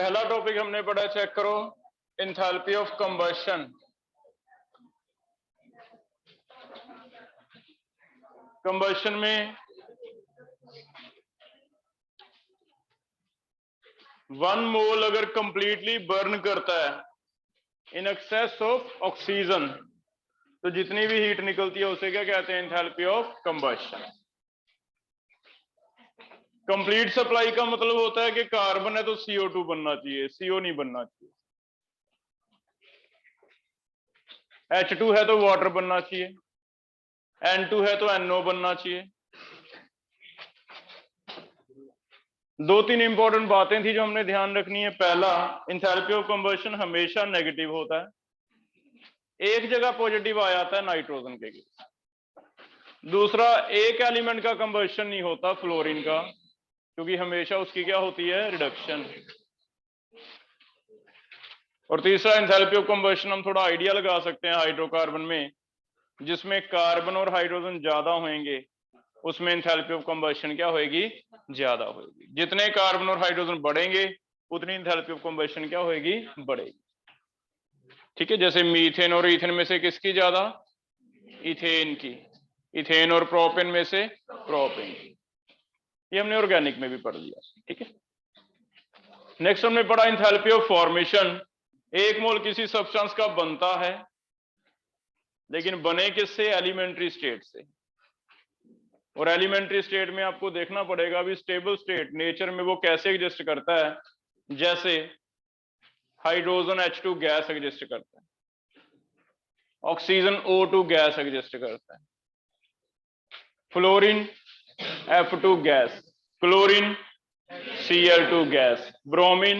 पहला टॉपिक हमने पढ़ा, चेक करो, एंथैल्पी ऑफ कंबशन। कंबशन में 1 मोल अगर कंप्लीटली बर्न करता है इन एक्सेस ऑफ ऑक्सीजन, तो जितनी भी हीट निकलती है उसे क्या कहते हैं? Enthalpy of combustion. Complete supply का मतलब होता है कि कार्बन है तो CO2 बनना चाहिए, CO नहीं बनना चाहिए। H2 है तो वाटर बनना चाहिए, N2 है तो NO बनना चाहिए। 2-3 इंपॉर्टेंट बातें थी जो हमने ध्यान रखनी है। पहला, एंथैल्पी ऑफ कंबशन हमेशा नेगेटिव होता है, एक जगह पॉजिटिव आ जाता है नाइट्रोजन के केस। दूसरा, एक एलिमेंट का कंबशन नहीं होता, फ्लोरीन का, क्योंकि हमेशा उसकी क्या होती है? रिडक्शन। और तीसरा, एंथैल्पी ऑफ कंबशन हम थोड़ा आइडिया लगा सकते हैं हाइड्रोकार्बन में, जिसमें कार्बन और हाइड्रोजन ज्यादा होंगे उसमें एंथैल्पी ऑफ कंबशन क्या होगी? ज्यादा होगी। जितने कार्बन और हाइड्रोजन बढ़ेंगे उतनी एंथैल्पी ऑफ कंबशन क्या होगी? बढ़ेगी। ठीक है, जैसे मीथेन और ईथेन में से किसकी ज्यादा? इथेन की। इथेन और प्रोपेन में से प्रोपेन की। ये हमने ऑर्गेनिक में भी पढ़ लिया। ठीक है, नेक्स्ट हमने पढ़ा एंथैल्पी ऑफ फॉर्मेशन। एक मोल किसी सब्सटेंस का बनता है, लेकिन बने किससे? एलिमेंट्री स्टेट से। और एलिमेंट्री स्टेट में आपको देखना पड़ेगा अभी स्टेबल स्टेट नेचर में वो कैसे एग्जिस्ट करता है। जैसे हाइड्रोजन H2 गैस एग्जिस्ट करता है, ऑक्सीजन O2 गैस एग्जिस्ट करता है, fluorine F2 gas, chlorine Cl2 gas, bromine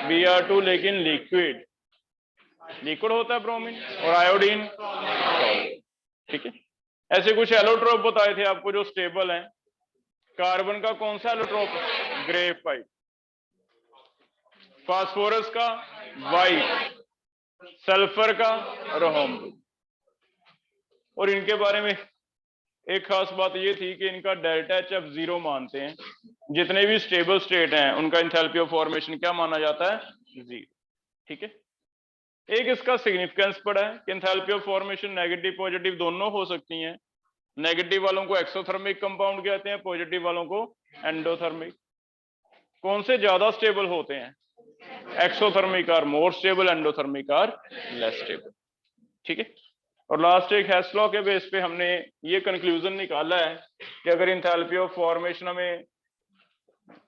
Br2 लेकिन लिक्विड होता है ब्रोमीन, और आयोडीन। ठीक है, ऐसे कुछ एलोट्रोप बताए थे आपको जो स्टेबल हैं। कार्बन का कौन सा एलोट्रोप? ग्रेफाइट। फास्फोरस का वाइट, सल्फर का रोहम्बिक। और इनके बारे में एक खास बात ये थी कि इनका डेल्टा एच आप 0 मानते हैं। जितने भी स्टेबल स्टेट हैं उनका एंथैल्पी ऑफ फॉर्मेशन क्या माना जाता है? 0। ठीक है, एक इसका सिग्निफिकेंस पड़ा है कि enthalpy of formation negative positive दोनों हो सकती हैं। नेगेटिव वालों को एक्सोथर्मिक कंपाउंड कहते हैं, पॉजिटिव वालों को एंडोथर्मिक। कौन से ज्यादा स्टेबल होते हैं? Exothermic are more stable, endothermic are less stable. ठीक है, और लास्ट एक हेस्लॉ के बेस पे हमने ये कंक्लूजन निकाला है कि अगर एंथैल्पी ऑफ फॉर्मेशन हमें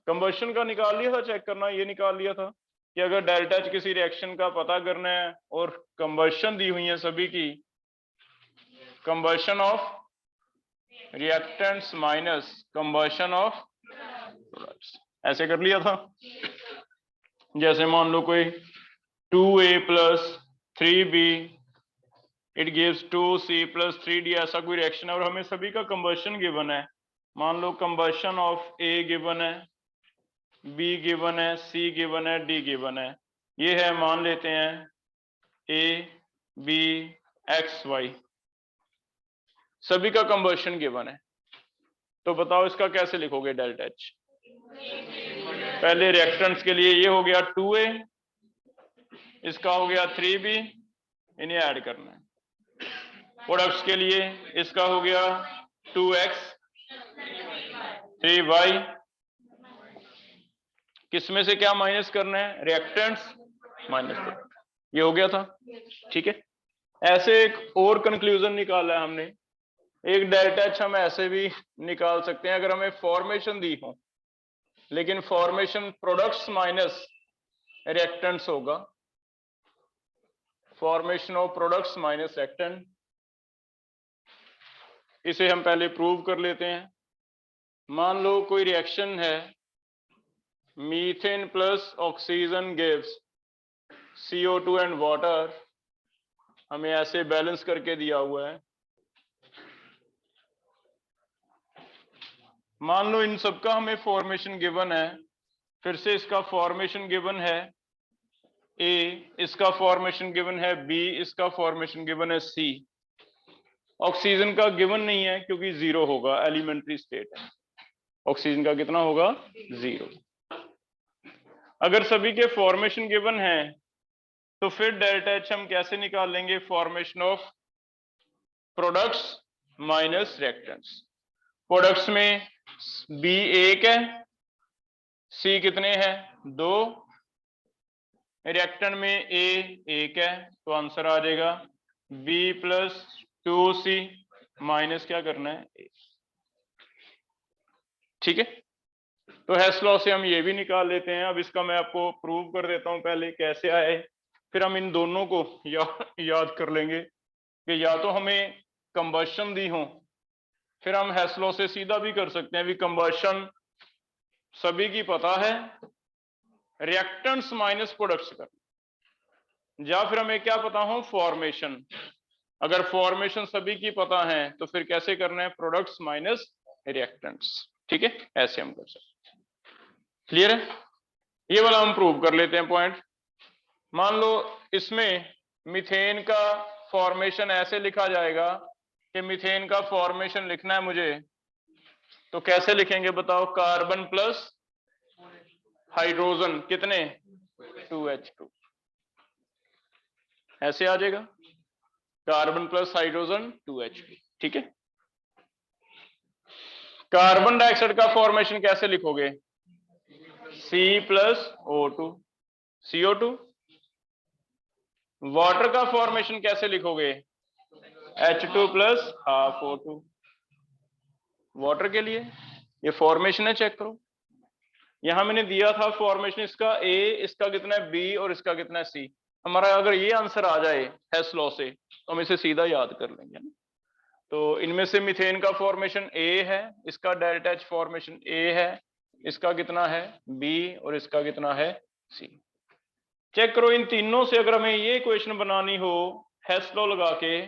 कंबशन का निकाल लिया था, चेक करना, ये निकाल लिया था कि अगर डेल्टा एच किसी रिएक्शन का पता करना है और कंबशन दी हुई है सभी की, combustion of reactants minus combustion of products, ऐसे कर लिया था। जैसे मान लो कोई 2A + 3B it gives 2C + 3D, ऐसा कोई रिएक्शन है और हमें सभी का कंबशन गिवन है। मान लो कंबशन ऑफ A गिवन है, B गिवन है, C गिवन है, D गिवन है। ये है, मान लेते हैं A B X Y, सभी का कंबशन गिवन है। तो बताओ इसका कैसे लिखोगे डेल्टा एच? पहले रिएक्टेंट्स के लिए ये हो गया 2A, इसका हो गया 3B, इन्हें ऐड करना है। प्रोडक्ट्स के लिए इसका हो गया 2X 3Y, किसमें से क्या माइनस करना है? Reactants minus product. ये हो गया था। ठीक है, ऐसे एक और कंक्लूजन निकाला है हमने। एक डेल्टा एच हम ऐसे भी निकाल सकते हैं, अगर हमें फॉर्मेशन दी हो लेकिन फॉर्मेशन प्रोडक्ट्स माइनस रिएक्टेंट्स होगा, formation of products minus reactant. इसे हम पहले प्रूव कर लेते हैं। मान लो कोई रिएक्शन है, methane plus oxygen gives CO2 and water, हमें ऐसे बैलेंस करके दिया हुआ है। मान लो इन सबका हमें फॉर्मेशन गिवन है, फिर से इसका फॉर्मेशन गिवन है A, इसका फॉर्मेशन गिवन है B, इसका फॉर्मेशन गिवन है C। ऑक्सीजन का गिवन नहीं है क्योंकि 0 होगा, एलिमेंट्री स्टेट है। ऑक्सीजन का कितना होगा? 0। अगर सभी के फॉर्मेशन गिवन है तो फिर डेल्टा एच हम कैसे निकाल लेंगे? Formation of products minus reactants. Products में बी 1 है, सी कितने हैं? 2, रिएक्टेंट में ए 1 है, तो आंसर आ जाएगा बी प्लस 2C माइनस क्या करना है? ए। ठीक है, तो हेस लॉ से हम ये भी निकाल लेते हैं। अब इसका मैं आपको प्रूव कर देता हूं पहले कैसे आए, फिर हम इन दोनों को याद कर लेंगे कि या तो हमें कंबशन दी हो, फिर हम हेस लॉ से सीधा भी कर सकते हैं, भी कंबशन सभी की पता है, रिएक्टेंट्स माइनस प्रोडक्ट्स कर, या फिर हमें क्या पता हो? फॉर्मेशन। अगर फॉर्मेशन सभी की पता है तो फिर कैसे करना है? Products minus reactants. ठीक है, ऐसे हम कर सकते हैं। क्लियर है? ये वाला हम प्रूव कर लेते हैं पॉइंट। मान लो इसमें मीथेन का फॉर्मेशन ऐसे लिखा जाएगा कि मीथेन का फॉर्मेशन लिखना है मुझे, तो कैसे लिखेंगे बताओ? कार्बन प्लस हाइड्रोजन कितने? 2H2, ऐसे आ जाएगा, कार्बन प्लस हाइड्रोजन 2H2। ठीक है, कार्बन डाइऑक्साइड का फॉर्मेशन कैसे लिखोगे? C plus O2, CO2। Water का फॉर्मेशन कैसे लिखोगे? H2 plus half O2। Water के लिए ये फॉर्मेशन है, चेक करो। यहां मैंने दिया था फॉर्मेशन इसका A, इसका कितना है B और इसका कितना है C। हमारा अगर ये आंसर आ जाए हेस लॉ से तो हम इसे सीधा याद कर लेंगे। तो इनमें से मीथेन का फॉर्मेशन A है, इसका डेल्टा H फॉर्मेशन A है, इसका कितना है? B और इसका कितना है? C। चेक करो इन तीनों से अगर हमें ये इक्वेशन बनानी हो हेस लॉ लगा के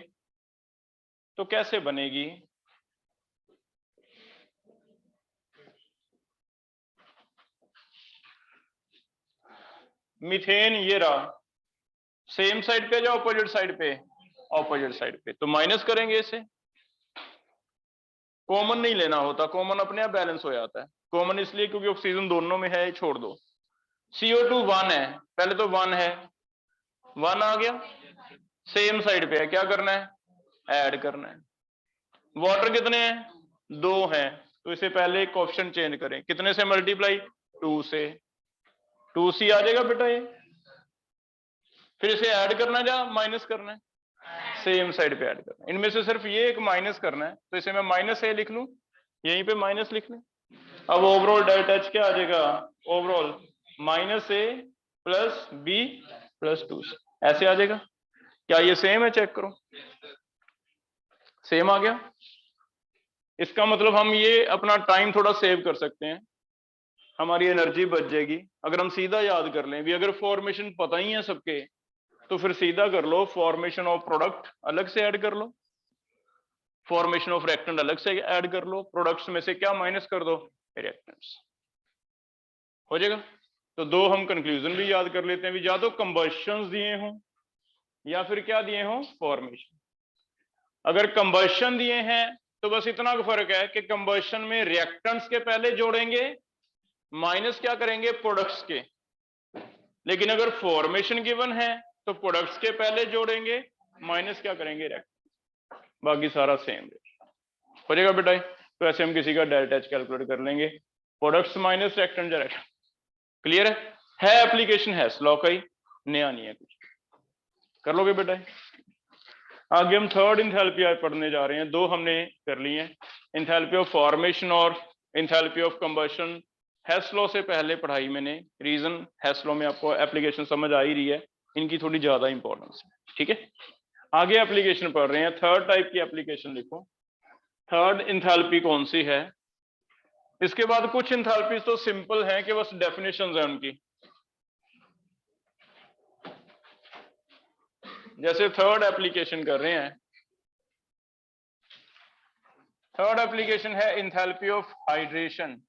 तो कैसे बनेगी? मीथेन ये रहा, सेम साइड पे या ऑपोजिट साइड पे? ऑपोजिट साइड पे, तो माइनस करेंगे इसे। कॉमन नहीं लेना होता, कॉमन अपने आप बैलेंस हो जाता है। कॉमन इसलिए क्योंकि ऑक्सीजन दोनों में है, छोड़ दो। CO2 1 है, पहले तो 1 है, 1 आ गया, सेम साइड पे है, क्या करना है? ऐड करना है। वाटर कितने हैं? 2 हैं, तो इसे पहले कोएफिशिएंट चेंज करें, कितने से मल्टीप्लाई? 2 से, 2C आ जाएगा बेटा ये। फिर इसे ऐड करना है या माइनस करना है? सेम साइड पे ऐड करना है। इनमें से सिर्फ ये एक माइनस करना है, तो इसे मैं माइनस ए लिख लूं, यहीं पे माइनस लिख लें। अब ओवरऑल डेल्टा एच क्या आ जाएगा? ओवरऑल माइनस ए प्लस बी प्लस 2C, ऐसे आ जाएगा। क्या ये सेम है? चेक करो, सेम आ गया। इसका मतलब हम ये अपना टाइम थोड़ा सेव कर सकते हैं, हमारी एनर्जी बच जाएगी अगर हम सीधा याद कर लें। भी अगर फॉर्मेशन पता ही है सबके तो फिर सीधा कर लो, फॉर्मेशन ऑफ प्रोडक्ट अलग से ऐड कर लो, फॉर्मेशन ऑफ रिएक्टेंट अलग से ऐड कर लो, प्रोडक्ट्स में से क्या माइनस कर दो? रिएक्टेंट्स, हो जाएगा। तो दो हम कंक्लूजन भी याद कर लेते हैं, भी या तो कंबशंस दिए हों या फिर क्या दिए हों? फॉर्मेशन। अगर कंबशन दिए हैं तो बस इतना फर्क है कि कंबशन में रिएक्टेंट्स के पहले जोड़ेंगे, माइनस क्या करेंगे? प्रोडक्ट्स के। लेकिन अगर फॉर्मेशन गिवन है तो प्रोडक्ट्स के पहले जोड़ेंगे, माइनस क्या करेंगे? रिएक्टेंट। बाकी सारा सेम हो जाएगा बेटा। तो ऐसे हम किसी का डेल्टा एच कैलकुलेट कर लेंगे, प्रोडक्ट्स माइनस रिएक्टेंट या रिएक्टेंट। क्लियर है एप्लीकेशन है लॉ का ही, नया नहीं है कुछ, कर लोगे बेटा। आगे हम थर्ड इंथैल्पी पढ़ने जा रहे हैं, दो हमने कर लिए हैं, इंथैल्पी ऑफ फॉर्मेशन और इंथैल्पी ऑफ कंबशन। हेस लॉ से पहले पढ़ाई मैंने, रीजन हेस लॉ में आपको एप्लीकेशन समझ आ ही रही है, इनकी थोड़ी ज्यादा इंपॉर्टेंस है। ठीक है, आगे एप्लीकेशन पढ़ रहे हैं, थर्ड टाइप की एप्लीकेशन लिखो। थर्ड इंथैल्पी कौन सी है? इसके बाद कुछ इंथैल्पी तो सिंपल है कि बस डेफिनेशंस है उनकी, जैसे थर्ड एप्लीकेशन कर रहे हैं। थर्ड एप्लीकेशन है इंथैल्पी ऑफ हाइड्रेशन।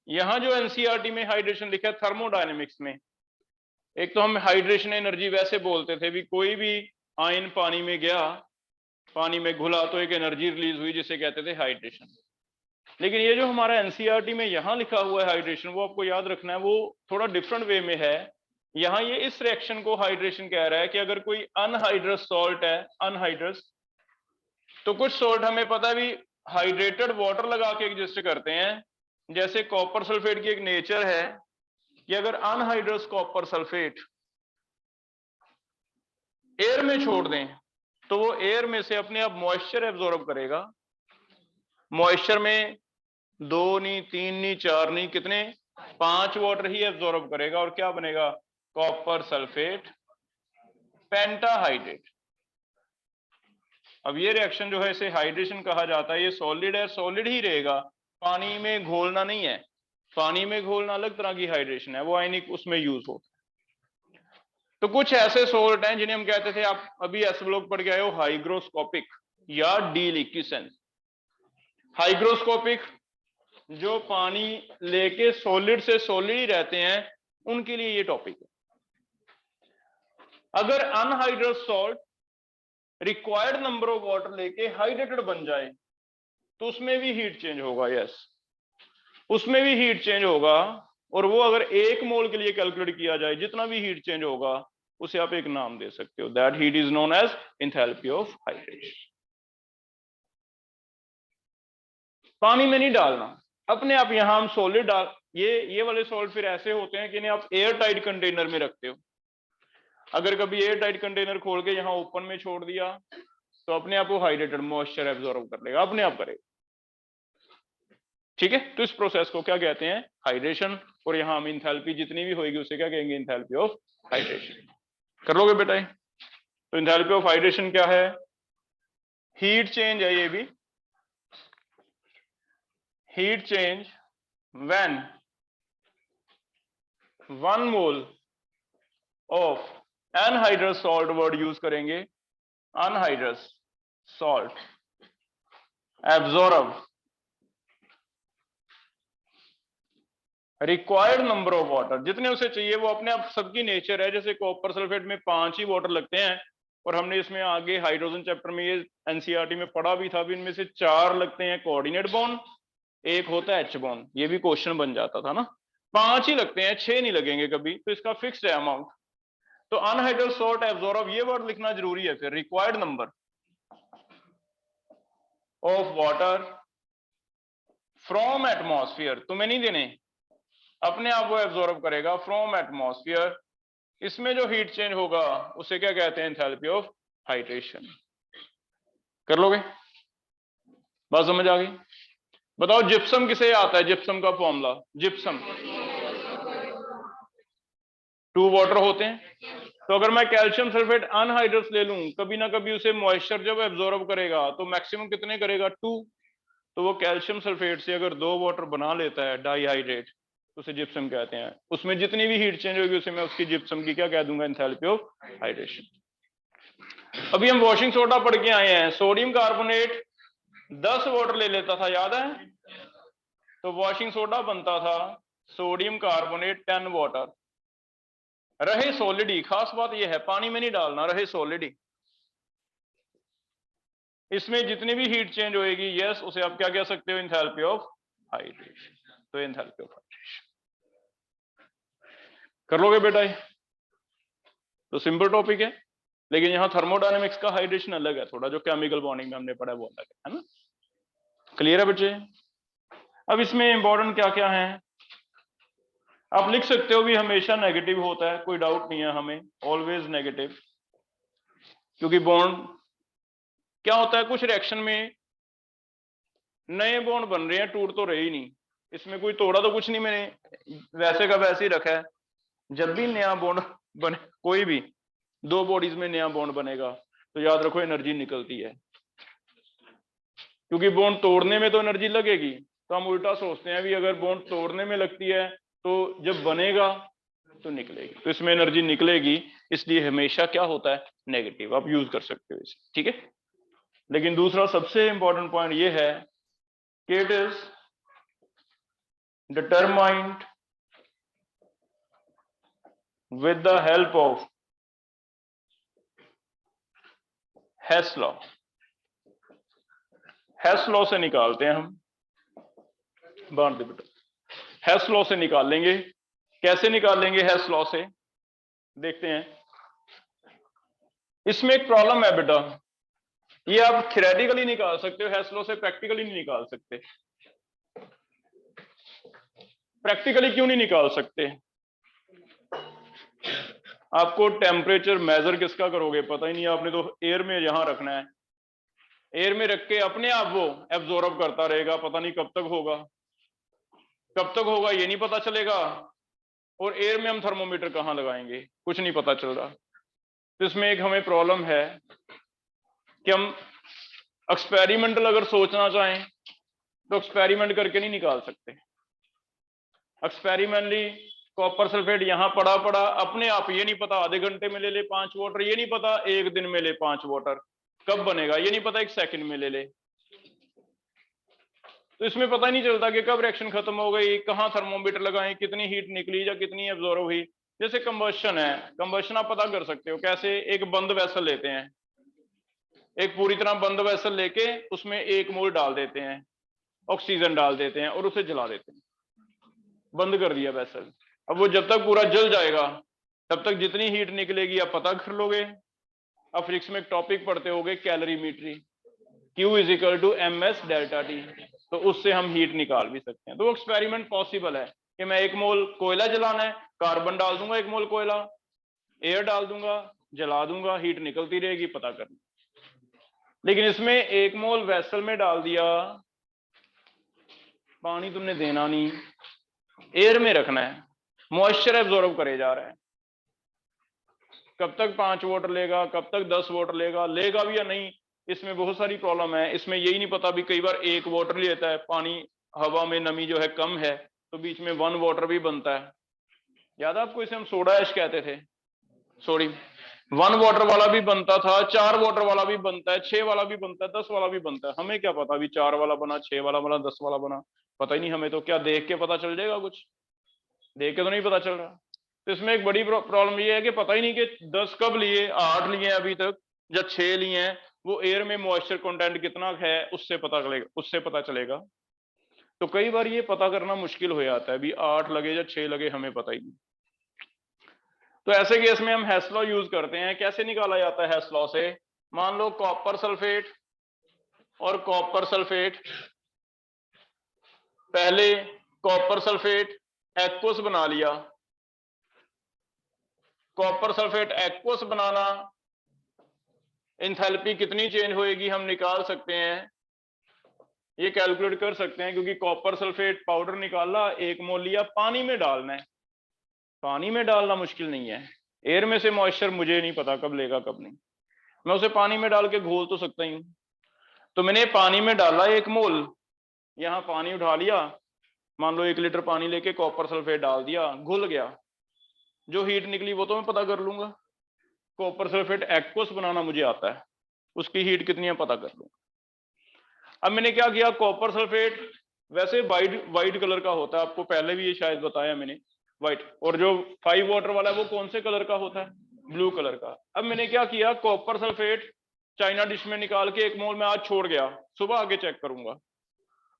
यहां जो एनसीईआरटी में हाइड्रेशन लिखा है थर्मोडायनेमिक्स में, एक तो हम हाइड्रेशन एनर्जी वैसे बोलते थे भी कोई भी आयन पानी में गया, पानी में घुला तो एक एनर्जी रिलीज हुई जिसे कहते थे हाइड्रेशन। लेकिन ये जो हमारा एनसीईआरटी में यहाँ लिखा हुआ है हाइड्रेशन, वो आपको याद रखना है, वो थोड़ा डिफरेंट वे में है। यहाँ ये इस रिएक्शन को हाइड्रेशन कह रहा है कि अगर कोई अनहाइड्रस सॉल्ट है, अनहाइड्रस, तो कुछ सॉल्ट हमें पता है भी हाइड्रेटेड वाटर लगा के एग्जिस्ट करते हैं। जैसे कॉपर सल्फेट की एक नेचर है कि अगर अनहाइड्रस कॉपर सल्फेट एयर में छोड़ दें तो वो एयर में से अपने आप मॉइस्चर एब्जॉर्ब करेगा। मॉइस्चर में 2 नहीं, 3 नहीं, 4 नहीं, कितने, 5 वाटर ही एब्जॉर्ब करेगा और क्या बनेगा, कॉपर सल्फेट पेंटाहाइड्रेट। अब ये रिएक्शन जो है इसे हाइड्रेशन कहा जाता है। ये सॉलिड है, सॉलिड ही रहेगा, पानी में घोलना नहीं है। पानी में घोलना अलग तरह की हाइड्रेशन है, वो आयनिक उसमें यूज होता है। तो कुछ ऐसे सोल्ट हैं जिन्हें हम कहते थे, आप अभी एस ब्लॉक पढ़ के आए हो, हाइग्रोस्कोपिक या डीलिक्विसेंस। हाइग्रोस्कोपिक जो पानी लेके सॉलिड से सॉलिड ही रहते हैं, उनके लिए ये टॉपिक है। अगर anhydrous salt required number of water लेके हाइड्रेटेड बन जाए तो उसमें भी हीट चेंज होगा। यस, उसमें भी हीट चेंज होगा, और वो अगर 1 मोल के लिए कैलकुलेट किया जाए, जितना भी हीट चेंज होगा उसे आप एक नाम दे सकते हो, that heat is known as enthalpy of hydration. पानी में नहीं डालना, अपने आप यहां हम सॉलिड डाल, ये वाले सॉल्ट फिर ऐसे होते हैं कि इन्हें आप एयर टाइट कंटेनर में रखते हो। अगर कभी एयर टाइट कंटेनर खोल के यहां ओपन में छोड़ दिया तो अपने आप वो हाइड्रेटेड मॉइस्चर एब्जॉर्ब कर लेगा, अपने आप करेगा। ठीक है, तो इस प्रोसेस को क्या कहते हैं, हाइड्रेशन। और यहां हम इंथैल्पी जितनी भी होगी उसे क्या कहेंगे, इंथैल्पी ऑफ हाइड्रेशन। कर लोगे बेटा? तो इंथैल्पी ऑफ हाइड्रेशन क्या है, हीट चेंज है ये भी। Heat change when 1 mole of anhydrous salt, word use करेंगे, anhydrous salt absorb required number of water, जितने उसे चाहिए वो अपने आप, सबकी नेचर है। जैसे कॉपर सल्फेट में 5 ही वाटर लगते हैं, और हमने इसमें आगे हाइड्रोजन चैप्टर में ये एनसीईआरटी में पढ़ा भी था, भी इनमें से 4 लगते हैं कोऑर्डिनेट बॉन्ड, एक होता है एच बॉन्ड। ये भी क्वेश्चन बन जाता था ना, 5 ही लगते हैं, 6 नहीं लगेंगे कभी, तो इसका फिक्स्ड है अमाउंट। तो अनहाइड्रस सॉल्ट एब्जॉर्ब, ये वर्ड लिखना जरूरी है। फिर required number of water from atmosphere, तुम्हें नहीं देने, अपने आप वो एब्जॉर्ब करेगा फ्रॉम एटमॉस्फेयर। इसमें जो हीट चेंज होगा उसे क्या कहते हैं, एंथैल्पी ऑफ हाइड्रेशन। कर लोगे? बात समझ आ गई? बताओ जिप्सम किसे आता है, जिप्सम का फॉर्मूला, जिप्सम 2 वाटर होते हैं। तो अगर मैं कैल्शियम सल्फेट अनहाइड्रस ले लूं, कभी ना कभी उसे मॉइस्चर जब एब्जॉर्ब करेगा तो मैक्सिमम कितने करेगा, 2। तो वो कैल्शियम सल्फेट से अगर 2 वाटर बना लेता है डाईहाइड्रेट, तो उसे जिप्सम कहते हैं। उसमें जितनी भी हीट चेंज होगी उसे मैं उसकी जिप्सम की क्या कह दूंगा, एंथैल्पी ऑफ हाइड्रेशन। अभी हम वॉशिंग सोडा पढ़ के आए हैं, सोडियम कार्बोनेट 10 वाटर ले लेता था, याद है? तो वॉशिंग सोडा बनता था सोडियम कार्बोनेट 10 वाटर, रहे सॉलिड ही। खास बात यह है, पानी में नहीं डालना, रहे सॉलिड ही। इसमें जितनी भी हीट चेंज होएगी, यस, उसे आप क्या कह सकते हो, एंथैल्पी ऑफ हाइड्रेशन। तो एंथैल्पी ऑफ हाइड्रेशन कर लोगे बेटा? तो सिंपल टॉपिक है, लेकिन यहाँ थर्मोडायनेमिक्स का हाइड्रेशन अलग है थोड़ा, जो केमिकल बॉन्डिंग में हमने पढ़ा वो अलग है ना? क्लियर है बच्चे? अब इसमें इंपॉर्टेंट क्या क्या है आप लिख सकते हो भी, हमेशा नेगेटिव होता है, कोई डाउट नहीं है हमें, ऑलवेज नेगेटिव। क्योंकि बॉन्ड क्या होता है, कुछ रिएक्शन में नए बॉन्ड बन रहे हैं, टूट तो रहे ही नहीं, इसमें कोई तोड़ा तो कुछ नहीं, मैंने वैसे का वैसे ही रखा है। जब भी नया बॉन्ड बने, कोई भी 2 बॉडीज में नया बॉन्ड बनेगा, तो याद रखो एनर्जी निकलती है, क्योंकि बॉन्ड तोड़ने में तो एनर्जी लगेगी। तो हम उल्टा सोचते हैं भी, अगर बॉन्ड तोड़ने में लगती है तो जब बनेगा तो निकलेगी, तो इसमें एनर्जी निकलेगी, इसलिए हमेशा क्या होता है, नेगेटिव। आप यूज कर सकते हो इसे, ठीक है? लेकिन दूसरा सबसे इंपॉर्टेंट पॉइंट ये है कि it is determined with the help of Hess law. Hess law से निकालते हैं हम बांट दे बेटा, हेस लॉ से निकाल लेंगे। कैसे निकाल लेंगे हेस लॉ से, देखते हैं। इसमें एक प्रॉब्लम है बेटा, ये आप थ्योरेटिकली निकाल सकते हो, हेस लॉ से प्रैक्टिकली नहीं निकाल सकते। प्रैक्टिकली क्यों नहीं निकाल सकते? आपको टेम्परेचर मेजर किसका करोगे पता ही नहीं, आपने तो एयर में यहां रखना है, एयर में रख के अपने आप वो एब्जॉर्ब करता रहेगा, पता नहीं कब तक होगा, कब तक होगा ये नहीं पता चलेगा। और एयर में हम थर्मोमीटर कहां लगाएंगे, कुछ नहीं पता चल रहा। तो इसमें एक हमें प्रॉब्लम है कि हम एक्सपेरिमेंटल अगर सोचना चाहें तो एक्सपेरिमेंट करके नहीं निकाल सकते। एक्सपेरिमेंटली कॉपर सल्फेट यहां पड़ा पड़ा अपने आप, ये नहीं पता आधे घंटे में ले ले 5 वाटर, ये नहीं पता एक दिन में ले 5 वाटर, कब बनेगा ये नहीं पता, 1 सेकंड में ले ले। तो इसमें पता ही नहीं चलता कि कब रिएक्शन खत्म हो गई, कहां थर्मोमीटर लगाएं, कितनी हीट निकली या कितनी एब्जॉर्ब हुई। जैसे कंबशन है, कंबशन आप पता कर सकते हो कैसे, एक बंद वेसल लेते हैं, एक पूरी तरह बंद वेसल लेके उसमें 1 मोल डाल देते हैं, ऑक्सीजन डाल देते हैं और उसे जला देते हैं, बंद कर दिया वेसल। अब वो जब तक पूरा जल जाएगा तब तक जितनी हीट निकलेगी आप पता कर लोगे। अब फिजिक्स में एक टॉपिक पढ़ते होगे calorimetry, Q = ms delta T, तो उससे हम हीट निकाल भी सकते हैं। तो एक्सपेरिमेंट पॉसिबल है कि मैं 1 मोल कोयला जलाना है, कार्बन डाल दूंगा 1 मोल कोयला, एयर डाल दूंगा, जला दूंगा, हीट निकलती रहेगी, पता करना। लेकिन इसमें 1 मोल वेसल में डाल दिया, पानी तुमने देना नहीं, एयर में रखना है, मॉइस्चर एब्जॉर्ब करे जा रहा है। कब तक 5 वाटर लेगा, कब तक 10 वाटर लेगा भी या नहीं, इसमें बहुत सारी प्रॉब्लम है। इसमें यही नहीं पता भी, कई बार 1 वाटर लेता है, पानी हवा में नमी जो है कम है तो बीच में 1 वाटर भी बनता है। याद है आपको, इसे हम सोडा ऐश कहते थे, सॉरी 1 वाटर वाला भी बनता था, 4 वाटर वाला भी बनता है, 6 वाला भी बनता है, 10 वाला भी बनता है। हमें क्या पता अभी 4 वाला बना, 6 वाला बना, 10 वाला बना, पता ही नहीं हमें। तो क्या देख के पता चल जाएगा? कुछ देख के तो नहीं पता चल रहा। तो इसमें एक बड़ी प्रॉब्लम ये है कि पता ही नहीं कि 10 कब लिए, 8 लिए अभी तक या 6 लिए हैं, वो एयर में मॉइस्चर कंटेंट कितना है उससे पता चलेगा। तो कई बार ये पता करना मुश्किल हो जाता है, अभी 8 लगे या 6 लगे हमें पता ही नहीं। तो ऐसे केस में हम हेस लॉ यूज करते हैं। कैसे निकाला जाता है हेस लॉ से? मान लो कॉपर सल्फेट और कॉपर सल्फेट, पहले कॉपर सल्फेट एक्वस बना लिया। कॉपर सल्फेट एक्वस बनाना, एंथैल्पी कितनी चेंज होएगी हम निकाल सकते हैं, ये कैलकुलेट कर सकते हैं, क्योंकि कॉपर सल्फेट पाउडर निकाला, 1 मोल लिया, पानी में डालना है। पानी में डालना मुश्किल नहीं है, एयर में से मॉइस्चर मुझे नहीं पता कब लेगा कब नहीं, मैं उसे पानी में डाल के घोल तो सकता ही हूं। तो मैंने पानी में डाला 1 मोल, यहां पानी उठा लिया, मान लो 1 लीटर पानी लेके कॉपर सल्फेट डाल दिया, घुल गया, जो हीट निकली वो तो मैं पता कर लूंगा। कॉपर सल्फेट एक्वस बनाना मुझे आता है, उसकी हीट कितनी है पता कर लूंगा। अब मैंने क्या किया, कॉपर सल्फेट वैसे वाइट कलर का होता है, आपको पहले भी ये शायद बताया मैंने, व्हाइट। और जो 5 वाटर वाला है वो कौन से कलर का होता है? ब्लू कलर का। अब मैंने क्या किया, कॉपर सल्फेट चाइना डिश में निकाल के 1 मोल में आज छोड़ गया, सुबह आके चेक करूंगा,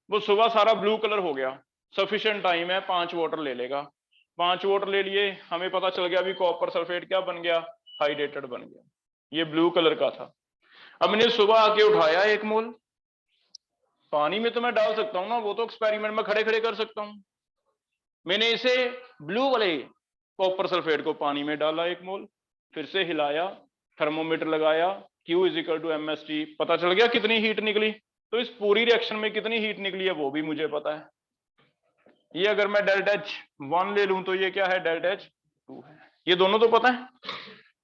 वो सुबह सारा ब्लू कलर हो गया। सफिशिएंट टाइम है, 5 वाटर ले लेगा। 5 वाटर ले लिए, हमें पता चल गया अभी कॉपर सल्फेट क्या बन गया, हाइड्रेटेड बन गया, ये ब्लू कलर का था। अब मैंने सुबह आके उठाया 1 मोल, पानी में तो मैं डाल सकता हूं ना, वो तो एक्सपेरिमेंट में खड़े खड़े कर सकता हूं। मैंने इसे ब्लू वाले कॉपर सल्फेट को पानी में डाला 1 मोल, फिर से हिलाया, थर्मोमीटर लगाया, Q = ms T, पता चल गया कितनी हीट निकली। तो इस पूरी रिएक्शन में कितनी हीट निकली है वो भी मुझे पता है। ये अगर मैं डेल्टा H1 ले लूं तो ये क्या है, डेल्टा H2 है। ये दोनों तो पता है।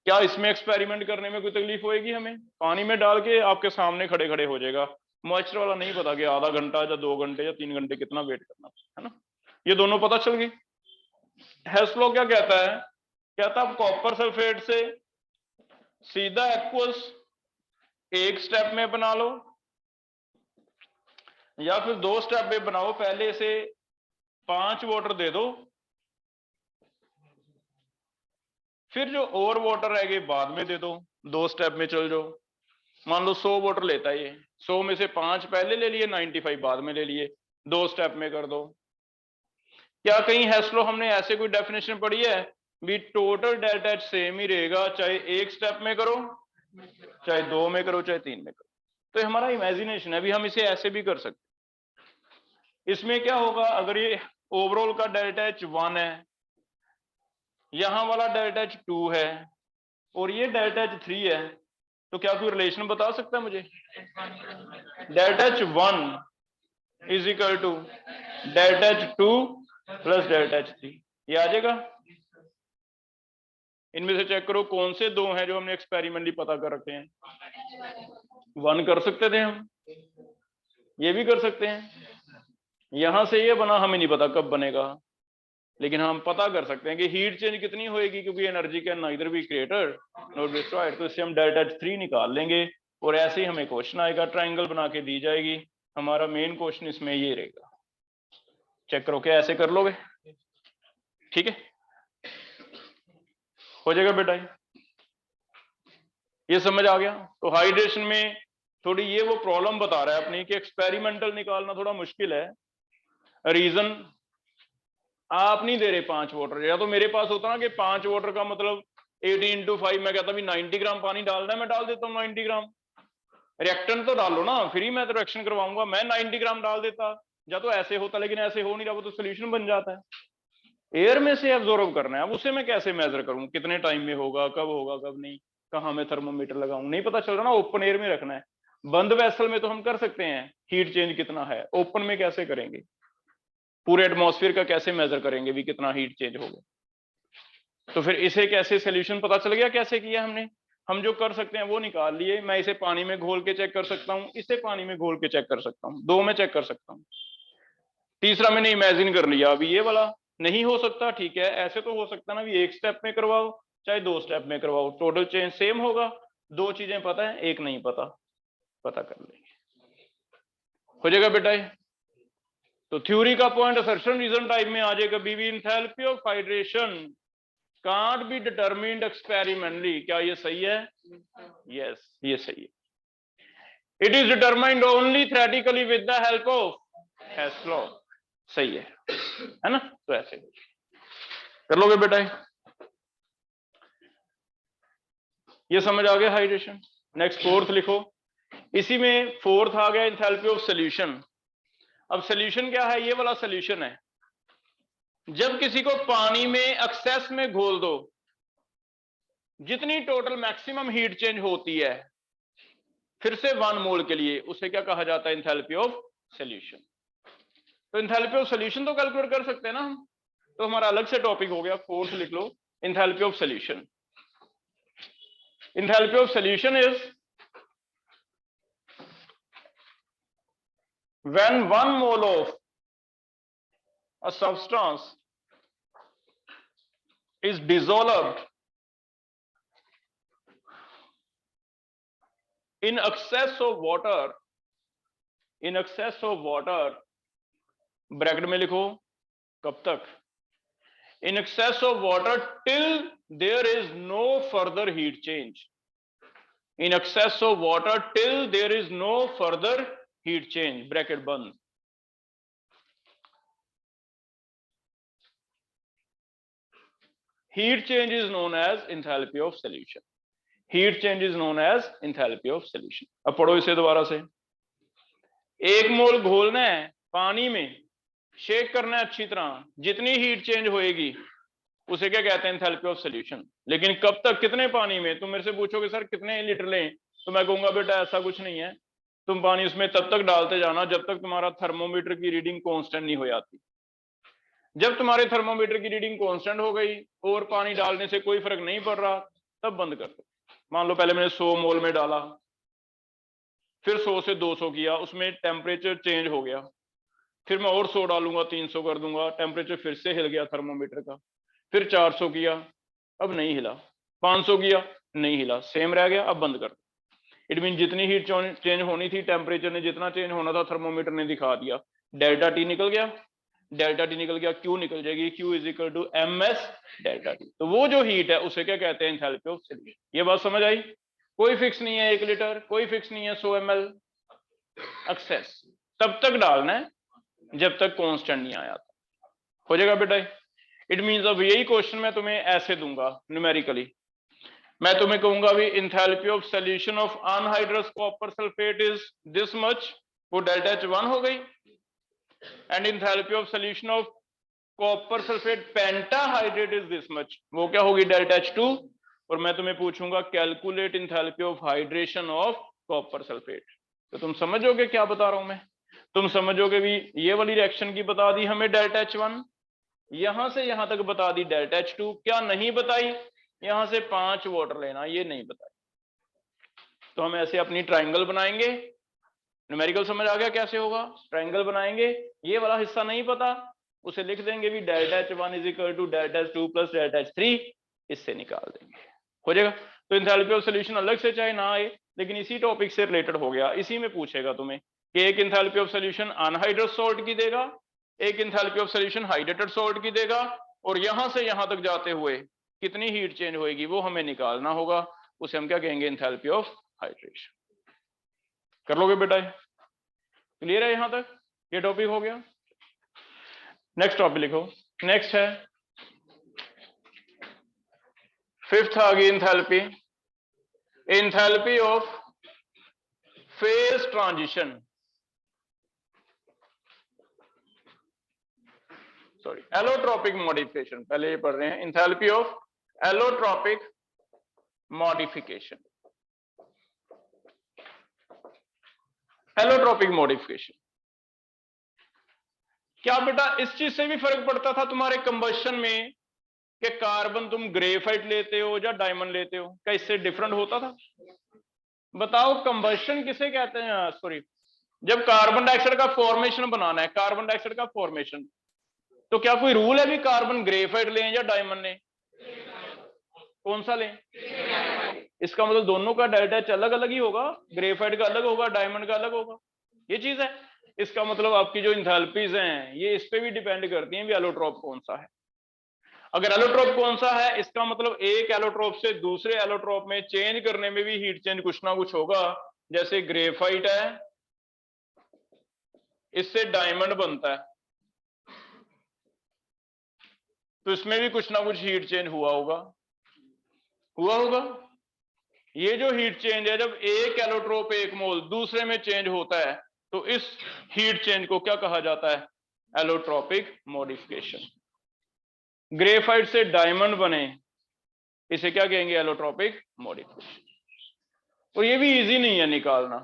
क्या इसमें एक्सपेरिमेंट करने में कोई तकलीफ होएगी हमें? पानी में डाल के आपके सामने खड़े खड़े हो जाएगा। मॉइस्चर वाला नहीं पता कि आधा घंटा या 2 घंटे या 3 घंटे कितना वेट करना है ना। ये दोनों पता चल गई। हेस लॉ क्या कहता है? कहता है कॉपर सल्फेट से सीधा एक्वस 1 स्टेप में बना लो या फिर 2 स्टेप में बनाओ। पहले से 5 वाटर दे दो, फिर जो और वाटर रह गए बाद में दे दो, 2 स्टेप में चल जाओ। मान लो 100 वाटर लेता है ये, 100 में से 5 पहले ले लिए, 95 बाद में ले लिए, 2 स्टेप में कर दो। क्या कहीं हेस्लो हमने ऐसे कोई डेफिनेशन पढ़ी है भी टोटल डेल्टा एच सेम ही रहेगा, चाहे 1 स्टेप में करो, चाहे 2 में करो, चाहे 3 में करो? तो हमारा इमेजिनेशन है, अभी हम इसे ऐसे भी कर सकते। इसमें क्या होगा, अगर ये ओवरऑल का डेल्टा एच 1 है, यहां वाला डेल्टा एच 2 है और ये डेल्टा एच 3 है, तो क्या कोई रिलेशन बता सकता है मुझे? Delta H 1 is equal to delta H 2 plus delta H 3, ये आ जाएगा। इनमें से चेक करो कौन से 2 हैं जो हमने एक्सपेरिमेंटली पता कर रखे हैं। 1 कर सकते थे हम, ये भी कर सकते हैं, यहां से ये बना, हमें नहीं पता कब बनेगा, लेकिन हम पता कर सकते हैं कि हीट चेंज कितनी होएगी, क्योंकि energy can neither be created not destroyed. तो इससे हम डेल्टा एच 3 निकाल लेंगे और ऐसे ही हमें क्वेश्चन आएगा, ट्राइंगल बना के दी जाएगी। हमारा मेन क्वेश्चन इसमें ये रहेगा। चेक करो क्या ऐसे कर लोगे? ठीक है, हो जाएगा बेटा, ये समझ आ गया। तो हाइड्रेशन में थोड़ी ये वो प्रॉब्लम बता रहा है अपनी कि एक्सपेरिमेंटल निकालना थोड़ा मुश्किल है। रीजन, आप नहीं दे रहे 5 वाटर, या तो मेरे पास होता ना कि 5 वाटर का मतलब 80 × 5, मैं कहता भी 90 ग्राम पानी डालना है, मैं डाल देता हूँ 90 ग्राम। रिएक्टेंट तो डालो ना, फ्री मैं तो रिएक्शन करवाऊंगा, मैं 90 ग्राम डाल देता, या तो ऐसे होता, लेकिन ऐसे हो नहीं रहा, वो तो सोल्यूशन बन जाता है। एयर में से एब्जॉर्ब करना है, अब उसे मैं कैसे मेजर करूं, कितने टाइम में होगा, कब नहीं, कहाँ मैं थर्मोमीटर लगाऊं, नहीं पता चल रहा ना। ओपन एयर में रखना है, बंद वेसल में तो हम कर सकते हैं हीट चेंज कितना है, ओपन में कैसे करेंगे? पूरे एटमॉस्फेयर का कैसे मेजर करेंगे भी कितना हीट चेंज होगा? तो फिर इसे कैसे सोल्यूशन पता चल गया कैसे किया हमने। हम जो कर सकते हैं वो निकाल लिए। मैं इसे पानी में घोल के चेक कर सकता हूँ, इसे पानी में घोल के चेक कर सकता हूँ, 2 में चेक कर सकता हूँ। तीसरा मैंने इमेजिन कर लिया, अभी ये वाला नहीं हो सकता, ठीक है, ऐसे तो हो सकता ना भी 1 स्टेप में करवाओ चाहे 2 स्टेप में करवाओ, टोटल चेंज सेम होगा। 2 चीजें पता है, एक नहीं पता, पता कर लेंगे, हो जाएगा बेटा ये। तो थ्योरी का पॉइंट असर्शन रीजन टाइप में आ जाएगा, बीवी enthalpy of hydration can't be determined experimentally. क्या ये सही है? यस, ये सही है। It is determined only theoretically with the help of Hess law. सही है ना? तो ऐसे कर लोगे बेटा, ये समझ आ गया हाइड्रेशन। नेक्स्ट 4th लिखो, इसी में 4th आ गया एंथैल्पी ऑफ सॉल्यूशन। अब सॉल्यूशन क्या है? ये वाला सॉल्यूशन है जब किसी को पानी में एक्सेस में घोल दो, जितनी टोटल मैक्सिमम हीट चेंज होती है फिर से 1 मोल के लिए, उसे क्या कहा जाता है? Enthalpy of solution. तो एंथैल्पी ऑफ सॉल्यूशन तो कैलकुलेट कर सकते हैं ना हम, तो हमारा अलग से टॉपिक हो गया। 4th लिख लो, enthalpy of solution. Enthalpy of solution is when 1 mole of a substance is dissolved in excess of water, in excess of water, bracket में लिखो कब तक? in excess of water till there is no further heat change, in excess of water till there is no further heat change, bracket बंद। heat change is known as enthalpy of solution, heat change is known as enthalpy of solution। अब पढ़ो इसे दोबारा से। 1 मोल घोलना है पानी में, shake करना है अच्छी तरह, जितनी हीट चेंज होएगी उसे क्या कहते हैं? Enthalpy of solution. लेकिन कब तक, कितने पानी में? तुम मेरे से पूछोगे सर कितने लीटर लें, तो मैं कहूंगा बेटा ऐसा कुछ नहीं है, तुम पानी उसमें तब तक डालते जाना जब तक तुम्हारा थर्मोमीटर की रीडिंग कांस्टेंट नहीं हो जाती। जब तुम्हारे थर्मोमीटर की रीडिंग कांस्टेंट हो गई और पानी डालने से कोई फर्क नहीं पड़ रहा, तब बंद कर दो। मान लो पहले मैंने 100 मोल में डाला, फिर 100 से 200 किया, उसमें टेम्परेचर चेंज हो गया, फिर मैं और 100 डालूंगा, 300 कर दूंगा, टेम्परेचर फिर से हिल गया थर्मोमीटर का, फिर 400 किया, अब नहीं हिला, 500 किया, नहीं हिला, सेम रह गया, अब बंद कर दो। इट मीन जितनी हीट चेंज होनी थी, टेम्परेचर ने जितना चेंज होना था थर्मोमीटर ने दिखा दिया, डेल्टा टी निकल गया, डेल्टा टी निकल गया, क्यू निकल जाएगी, Q is equal to M S delta T. तो वो जो हीट है उसे क्या कहते हैं? Enthalpy of solution. ये बात समझ आई? कोई फिक्स नहीं है 1 लीटर, कोई फिक्स नहीं है 100 ml एक्सेस, तब तक डालना है जब तक कांस्टेंट नहीं आया था। हो जाएगा बेटा? इट मींस अब यही क्वेश्चन मैं तुम्हें ऐसे दूंगा न्यूमेरिकली, मैं तुम्हें कहूंगा भी enthalpy of solution of anhydrous copper sulphate is this much, वो डेल्टा एच 1 हो गई, and enthalpy of solution of copper sulphate pentahydrate is this much, वो क्या होगी? Delta H 2। और मैं तुम्हें पूछूंगा calculate enthalpy of hydration of copper sulphate, तो तुम समझोगे क्या बता रहा हूं मैं? तुम समझोगे भी ये वाली रिएक्शन की बता दी हमें डेल्टा एच 1, यहां से यहां तक बता दी डेल्टा एच 2, क्या नहीं बताई? यहां से 5 वाटर लेना, ये नहीं बताई। तो हम ऐसे अपनी ट्राइंगल बनाएंगे, न्यूमेरिकल समझ आ गया कैसे होगा? ट्राइंगल बनाएंगे, ये वाला हिस्सा नहीं पता, उसे लिख देंगे भी delta H 1 is equal to delta H 2 plus delta H 3, इससे निकाल देंगे, हो जाएगा। तो इंथैल्पी ऑफ सॉल्यूशन अलग से चाहे ना आए, लेकिन इसी टॉपिक से रिलेटेड हो गया, इसी में पूछेगा तुम्हें कि एक enthalpy of solution anhydrous salt की देगा, एक enthalpy of solution hydrated salt की देगा, और यहां से यहां तक जाते हुए कितनी हीट चेंज होगी वो हमें निकालना होगा, उसे हम क्या कहेंगे? Enthalpy of hydration. कर लोगे बेटा? क्लियर है यहां तक? ये टॉपिक हो गया। नेक्स्ट टॉपिक लिखो। नेक्स्ट है फिफ्थ आ गई enthalpy, enthalpy of phase transition, sorry allotropic modification, पहले ये पढ़ रहे हैं, enthalpy of allotropic modification. Allotropic modification क्या बेटा इस चीज से भी फर्क पड़ता था तुम्हारे कंबशन में कि कार्बन तुम ग्रेफाइट लेते हो या डायमंड लेते हो, क्या इससे डिफरेंट होता था? बताओ कंबशन किसे कहते हैं? सॉरी, जब कार्बन डाइऑक्साइड का फॉर्मेशन बनाना है, कार्बन डाइऑक्साइड का फॉर्मेशन, तो क्या कोई रूल है भी कार्बन ग्रेफाइट लें या डायमंड लें? कौन सा लें? इसका मतलब दोनों का डेल्टा एच अलग अलग ही होगा, ग्रेफाइट का अलग होगा, डायमंड का अलग होगा, ये चीज है। इसका मतलब आपकी जो इंथैल्पीज हैं ये इस पे भी डिपेंड करती हैं भी एलोट्रोप कौन सा है। अगर एलोट्रोप कौन सा है, इसका मतलब एक एलोट्रोप से दूसरे एलोट्रोप में चेंज करने में भी हीट चेंज कुछ ना कुछ होगा। जैसे ग्रेफाइट है, इससे डायमंड बनता है, तो इसमें भी कुछ ना कुछ हीट चेंज हुआ होगा। ये जो हीट चेंज है, जब एक एलोट्रोप 1 मोल दूसरे में चेंज होता है, तो इस हीट चेंज को क्या कहा जाता है? Allotropic modification. ग्रेफाइट से डायमंड बने, इसे क्या कहेंगे? Allotropic modification. और ये भी इजी नहीं है निकालना,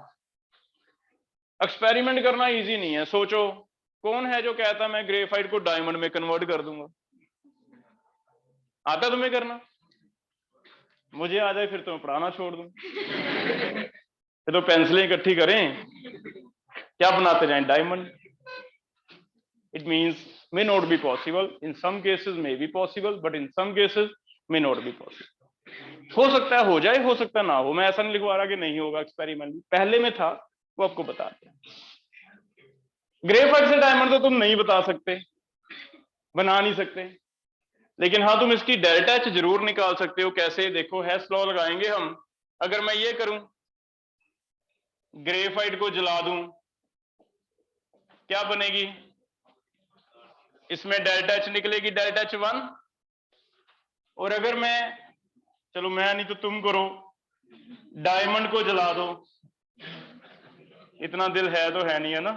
एक्सपेरिमेंट करना इजी नहीं है। सोचो कौन है जो कहता मैं ग्रेफाइट को डायमंड में कन्वर्ट कर दूंगा? आता तुम्हें करना? मुझे आ जाए फिर तो मैं पढ़ाना छोड़ दूं। फिर तो पेंसिलें इकट्ठी करें, क्या बनाते जाएं? Diamond. It means may not be possible, in some cases may be possible, but in some cases may not be possible. हो सकता है हो जाए, हो सकता है ना हो, मैं ऐसा नहीं लिखवा रहा कि नहीं होगा, एक्सपेरिमेंट पहले में था वो आपको बताते हैं। ग्रेफाइट से डायमंड तो तुम नहीं बता सकते, बना नहीं सकते, लेकिन हाँ तुम इसकी डेल्टा एच जरूर निकाल सकते हो। कैसे? देखो हेस लॉ लगाएंगे हम। अगर मैं ये करूं, ग्रेफाइट को जला दूं, क्या बनेगी? इसमें डेल्टा एच निकलेगी, डेल्टा एच 1। और अगर मैं, चलो मैं नहीं तो तुम करो, डायमंड को जला दो, इतना दिल है तो है नहीं, है ना?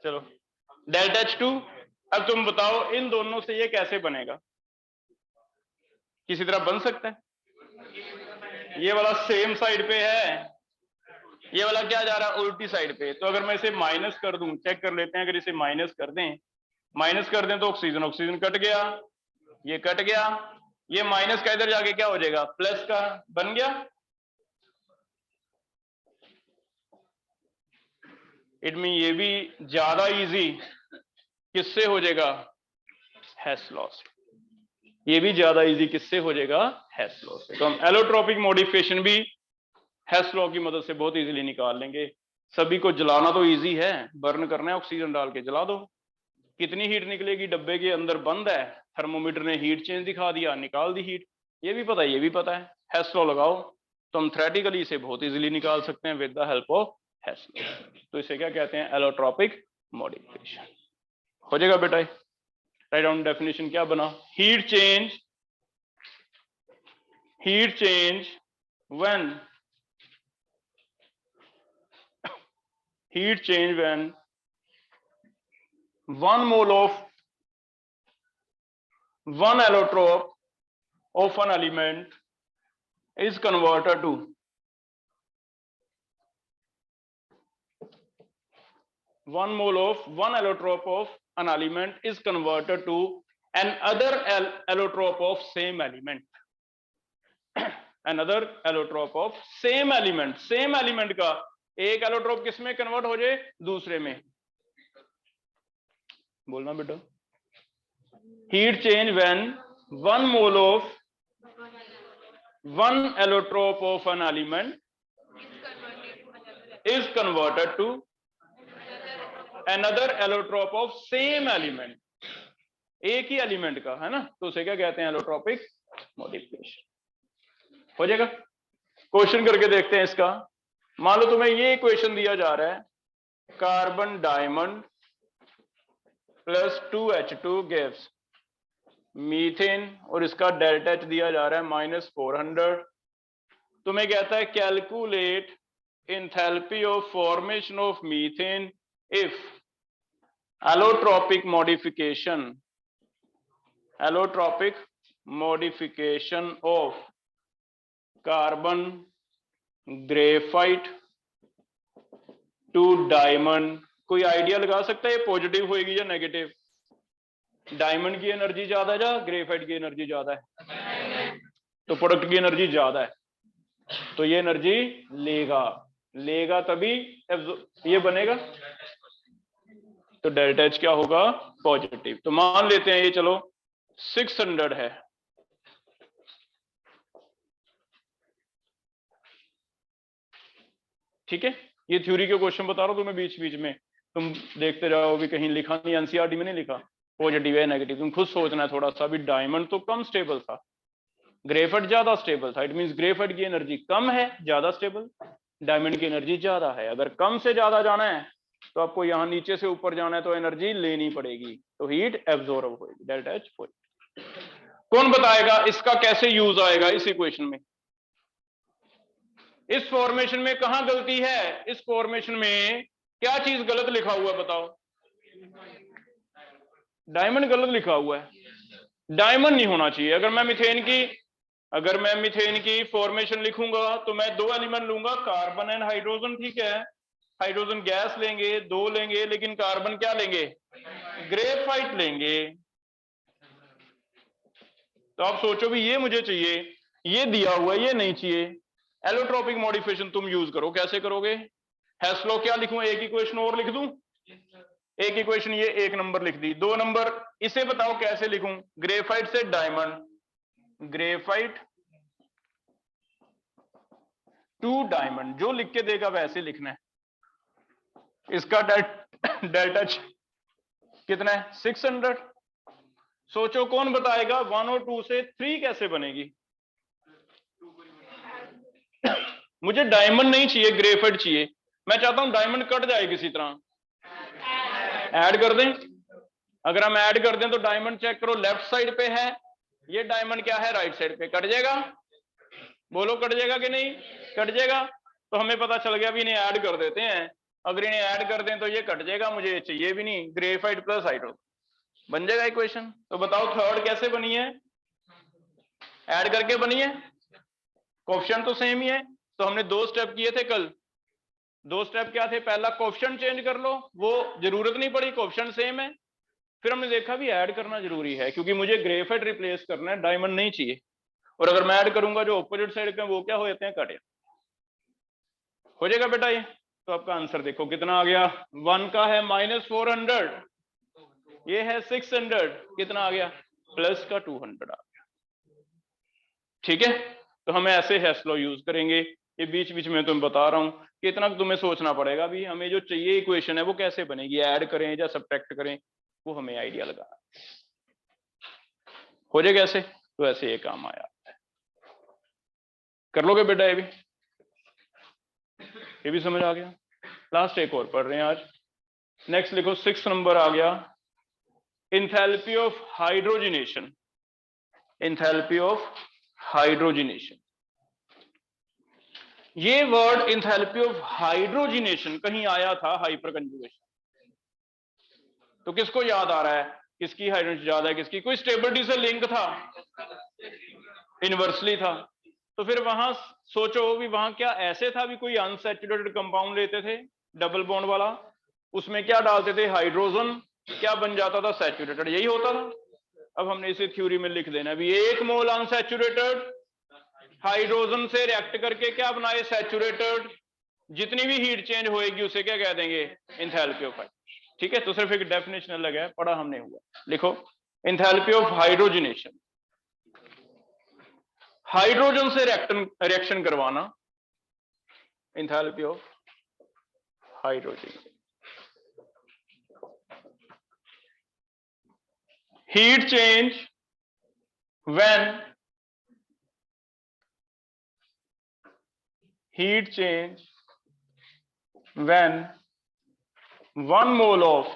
चलो डेल्टा एच 2। अब तुम बताओ इन दोनों से ये कैसे बनेगा? किसी तरह बन सकता है? ये वाला सेम साइड पे है, ये वाला क्या जा रहा है? उल्टी साइड पे। तो अगर मैं इसे माइनस कर दूं, चेक कर लेते हैं, अगर इसे माइनस कर दें तो ऑक्सीजन ऑक्सीजन कट गया, ये कट गया, ये माइनस का इधर जाके क्या हो जाएगा? प्लस का बन गया। इट मीन ये भी ज्यादा इजी किससे हो जाएगा? हेस लॉ से। ये भी ज्यादा इजी किससे हो जाएगा? हेस लॉ से। तो हम एलोट्रोपिक मॉडिफिकेशन भी हेस लॉ की मदद से बहुत इजीली निकाल लेंगे। सभी को जलाना तो इजी है, बर्न करना है, ऑक्सीजन डाल के जला दो। कितनी हीट निकलेगी? डब्बे के अंदर बंद है, थर्मोमीटर ने हीट चेंज दिखा दिया, निकाल दी हीट। ये भी पता है, ये भी पता है। हेस लॉ लगाओ तो हम थ्योरेटिकली इसे बहुत इजीली निकाल सकते हैं with the help of Hess law. तो इसे क्या कहते हैं? Allotropic modification. हो जाएगा बेटा? राइट डाउन डेफिनेशन क्या बना? Heat change when heat change when 1 mole of 1 allotrope of an element is converted to 1 mole of 1 allotrope of an element is converted to another allotrope of same element. another allotrope of same element. same element का एक allotrope किस में convert हो जाए? दूसरे में। बोलना बेटा। Heat change when 1 mole of 1 allotrope of an element is converted to another allotrope of same element. एक ही एलिमेंट का है ना, तो उसे क्या कहते हैं? Allotropic modification. हो जाएगा? क्वेश्चन करके देखते हैं इसका। मान लो तुम्हें ये इक्वेशन दिया जा रहा है, carbon diamond plus 2H2 gives methane, और इसका डेल्टा एच दिया जा रहा है -400। तुम्हें कहता है calculate enthalpy of formation of methane if allotropic modification of carbon graphite to diamond. कोई आइडिया लगा सकता है ये पॉजिटिव होगी या नेगेटिव? डायमंड की एनर्जी ज्यादा है या ग्रेफाइट की एनर्जी ज्यादा है? तो प्रोडक्ट की एनर्जी ज्यादा है, तो ये एनर्जी लेगा तभी ये बनेगा, तो डेल्टा एच क्या होगा? पॉजिटिव। तो मान लेते हैं ये चलो 600 है, ठीक है? ये थ्योरी के क्वेश्चन बता रहा हूं तुम्हें, बीच बीच में तुम देखते जाओ, भी कहीं लिखा नहीं, एनसीईआरटी में नहीं लिखा पॉजिटिव है नेगेटिव, तुम खुद सोचना है थोड़ा सा। भी डायमंड तो कम स्टेबल था, ग्रेफाइट ज्यादा स्टेबल था, इट मींस ग्रेफाइट की एनर्जी कम है, ज्यादा स्टेबल, डायमंड की एनर्जी ज्यादा है। अगर कम से ज्यादा जाना है तो आपको यहां नीचे से ऊपर जाना है, तो एनर्जी लेनी पड़ेगी, तो हीट एब्जॉर्ब होगी, डेल्टा एच। कौन बताएगा इसका कैसे यूज आएगा इस इक्वेशन में? इस फॉर्मेशन में कहां गलती है? इस फॉर्मेशन में क्या चीज गलत लिखा हुआ है बताओ? डायमंड गलत लिखा हुआ है, डायमंड नहीं होना चाहिए। अगर मैं मीथेन की फॉर्मेशन लिखूंगा तो मैं 2 एलिमेंट लूंगा, कार्बन एंड हाइड्रोजन, ठीक है? हाइड्रोजन गैस लेंगे, 2 लेंगे, लेकिन कार्बन क्या लेंगे? ग्रेफाइट लेंगे। तो आप सोचो भी ये मुझे चाहिए, ये दिया हुआ, ये नहीं चाहिए। एलोट्रोपिक मॉडिफिकेशन तुम यूज करो, कैसे करोगे? हेस्लो क्या लिखूं? एक इक्वेशन और लिख दूं? एक इक्वेशन ये 1 नंबर लिख दी, 2 नंबर इसे बताओ कैसे लिखूं? ग्रेफाइट से डायमंड, ग्रेफाइट टू डायमंड, जो लिख के देगा वैसे लिखना है। इसका डेल्टा कितना है? 600। सोचो कौन बताएगा 1 और 2 से 3 कैसे बनेगी? मुझे डायमंड नहीं चाहिए, ग्रेफाइट चाहिए। मैं चाहता हूं डायमंड कट जाए किसी तरह, ऐड कर दें। अगर हम ऐड कर दें तो डायमंड चेक करो, लेफ्ट साइड पे है, ये डायमंड क्या है? राइट साइड पे। कट जाएगा? बोलो कट जाएगा कि नहीं? कट जाएगा। तो हमें पता चल गया भी इन्हें ऐड कर देते हैं। अगर इन्हें ऐड कर दें तो ये कट जाएगा, मुझे ये चाहिए भी नहीं। ग्रेफाइट प्लस हाइड्रोजन बन जाएगा इक्वेशन। तो बताओ थर्ड कैसे बनी है? ऐड करके बनी है, कोएफिशिएंट तो सेम ही है। तो हमने 2 स्टेप किए थे कल। 2 स्टेप क्या थे? पहला कोएफिशिएंट चेंज कर लो, वो जरूरत नहीं पड़ी, कोएफिशिएंट सेम है। फिर हमने देखा भी ऐड करना जरूरी है, क्योंकि मुझे ग्रेफाइट रिप्लेस करना है, डायमंड नहीं चाहिए। और अगर मैं ऐड करूंगा जो ऑपोजिट साइड के वो क्या हो जाते हैं? कटे। हो जाएगा बेटा ये? तो आपका आंसर देखो कितना आ गया। 1 का है -400, ये है 600, कितना आ गया? प्लस का 200 आ गया। ठीक है? तो हमें ऐसे हेस्लो यूज करेंगे। ये बीच बीच में तुम्हें बता रहा हूं कि इतना तुम्हें सोचना पड़ेगा भी हमें जो चाहिए इक्वेशन है वो कैसे बनेगी, ऐड करें या सब्ट्रैक्ट करें, वो हमें आइडिया लगाना। हो जाएगा ऐसे? तो ऐसे ये काम आया। कर लोगे बेटा? ये भी समझ आ गया? लास्ट एक और पढ़ रहे हैं आज। नेक्स्ट लिखो 6 नंबर आ गया, enthalpy of hydrogenation. Enthalpy of hydrogenation, ये वर्ड इंथैल्पी ऑफ हाइड्रोजिनेशन कहीं आया था हाइपर कंजुगेशन, तो किसको याद आ रहा है किसकी हाइड्रोजन ज्यादा है किसकी? कोई स्टेबिलिटी से लिंक था, इनवर्सली था। तो फिर वहां सोचो भी वहां क्या ऐसे था भी कोई अनसैचुरेटेड कंपाउंड लेते थे डबल बॉन्ड वाला, उसमें क्या डालते थे हाइड्रोजन, क्या बन जाता था? सैचुरेटेड, यही होता था। अब हमने इसे थ्योरी में लिख देना भी 1 मोल अनसैचुरेटेड हाइड्रोजन से रिएक्ट करके क्या बनाए? सैचुरेटेड। जितनी भी हीट चेंज होएगी उसे क्या कह देंगे? Enthalpy of hydrogen. ठीक है, तो सिर्फ एक डेफिनेशन अलग है, पढ़ा हमने हुआ। लिखो एंथैल्पी ऑफ हाइड्रोजनेशन, हाइड्रोजन से रिएक्शन करवाना, enthalpy of hydrogen. Heat change when heat change when 1 mole of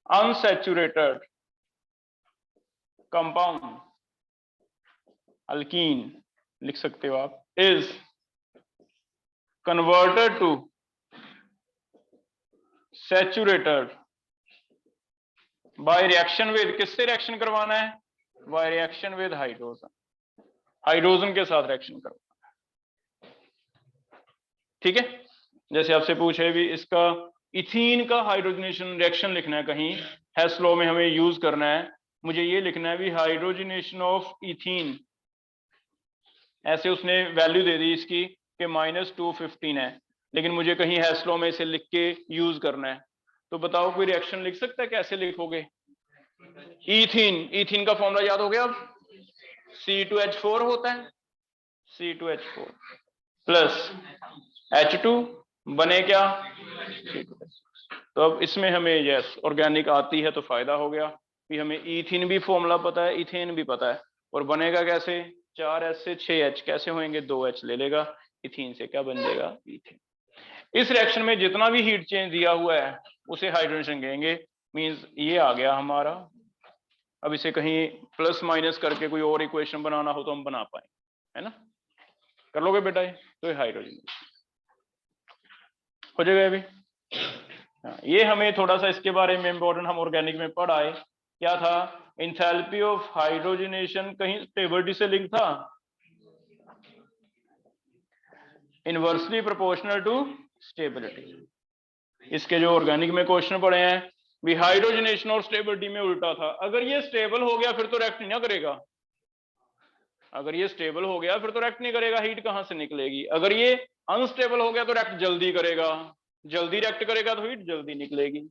unsaturated compound, alkene लिख सकते हो आप, is converted to saturated by reaction with, किससे रिएक्शन करवाना है? by reaction with hydrogen, hydrogen के साथ रिएक्शन करवाना। ठीक है, जैसे आपसे पूछे भी इसका इथीन का हाइड्रोजनेशन रिएक्शन लिखना है, कहीं हेस लॉ में हमें यूज करना है, मुझे ये लिखना है भी हाइड्रोजनेशन ऑफ इथीन, ऐसे उसने वैल्यू दे दी इसकी कि -215 है, लेकिन मुझे कहीं हेस लॉ में इसे लिख के यूज करना है। तो बताओ कोई रिएक्शन लिख सकता है? कैसे लिखोगे? इथीन, इथीन का फॉर्मूला याद हो गया? अब C2H4 होता है, C2H4 प्लस H2 बने क्या? तो अब इसमें हमें यस ऑर्गेनिक आती है तो फायदा हो गया भी, हमें इथीन भी फॉर्मूला पता है, इथेन भी पता है, और बनेगा कैसे? 4H से 6H कैसे होंगे? 2H ले लेगा, इथीन से क्या बन जाएगा? इथेन। इस रिएक्शन में जितना भी हीट चेंज दिया हुआ है उसे हाइड्रोजन कहेंगे, मींस ये आ गया हमारा। अब इसे कहीं प्लस माइनस करके कोई और इक्वेशन बनाना हो तो हम बना पाए, है ना? कर लोगे बेटा ये? तो ये हाइड्रोजन हो जाएगा अभी। ये हमें थोड़ा सा इसके बारे में इंपॉर्टेंट, हम ऑर्गेनिक में पढ़ाए, क्या था? एंथैल्पी ऑफ हाइड्रोजनेशन कहीं स्टेबिलिटी से लिंक था, इनवर्सली प्रोपोर्शनल टू स्टेबिलिटी। इसके जो ऑर्गेनिक में क्वेश्चन पढ़े हैं भी हाइड्रोजनेशन और स्टेबिलिटी में उल्टा था। अगर ये स्टेबल हो गया फिर तो रिएक्ट नहीं करेगा, अगर ये स्टेबल हो गया फिर तो रिएक्ट नहीं करेगा, हीट कहां से निकलेगी? अगर ये अनस्टेबल हो गया तो रिएक्ट जल्दी करेगा, जल्दी रिएक्ट करेगा तो हीट जल्दी निकलेगी।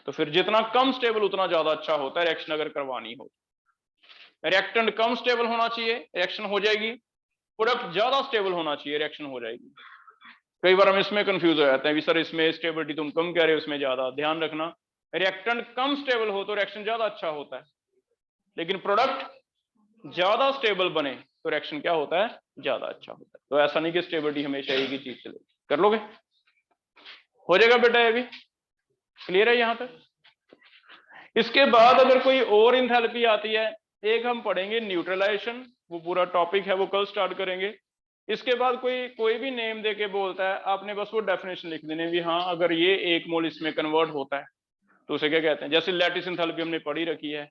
तो फिर जितना कम स्टेबल उतना ज्यादा अच्छा होता है रिएक्शन अगर करवानी हो। रिएक्टेंट कम स्टेबल होना चाहिए, रिएक्शन हो जाएगी, प्रोडक्ट ज्यादा स्टेबल होना चाहिए, रिएक्शन हो जाएगी। कई बार हम इसमें कंफ्यूज हो जाते हैं भी सर इसमें स्टेबिलिटी तुम कम कह रहे हो, इसमें ज्यादा। ध्यान रखना, रिएक्टेंट कम स्टेबल हो तो रिएक्शन ज्यादा अच्छा होता है, लेकिन प्रोडक्ट ज्यादा स्टेबल बने तो रिएक्शन क्या होता है? ज्यादा अच्छा होता है। तो ऐसा नहीं कि स्टेबिलिटी हमेशा एक ही चीज चले। कर लोगे? हो जाएगा बेटा ये भी क्लियर है यहां तक? इसके बाद अगर कोई और इंथैल्पी आती है, एक हम पढ़ेंगे न्यूट्रलाइजेशन, वो पूरा टॉपिक है, वो कल स्टार्ट करेंगे। इसके बाद कोई भी नेम देके बोलता है, आपने बस वो डेफिनेशन लिख देने भी, हाँ अगर ये 1 मोल इसमें कन्वर्ट होता है तो उसे क्या कहते हैं। जैसे लैटिस इंथैल्पी हमने पढ़ी रखी है,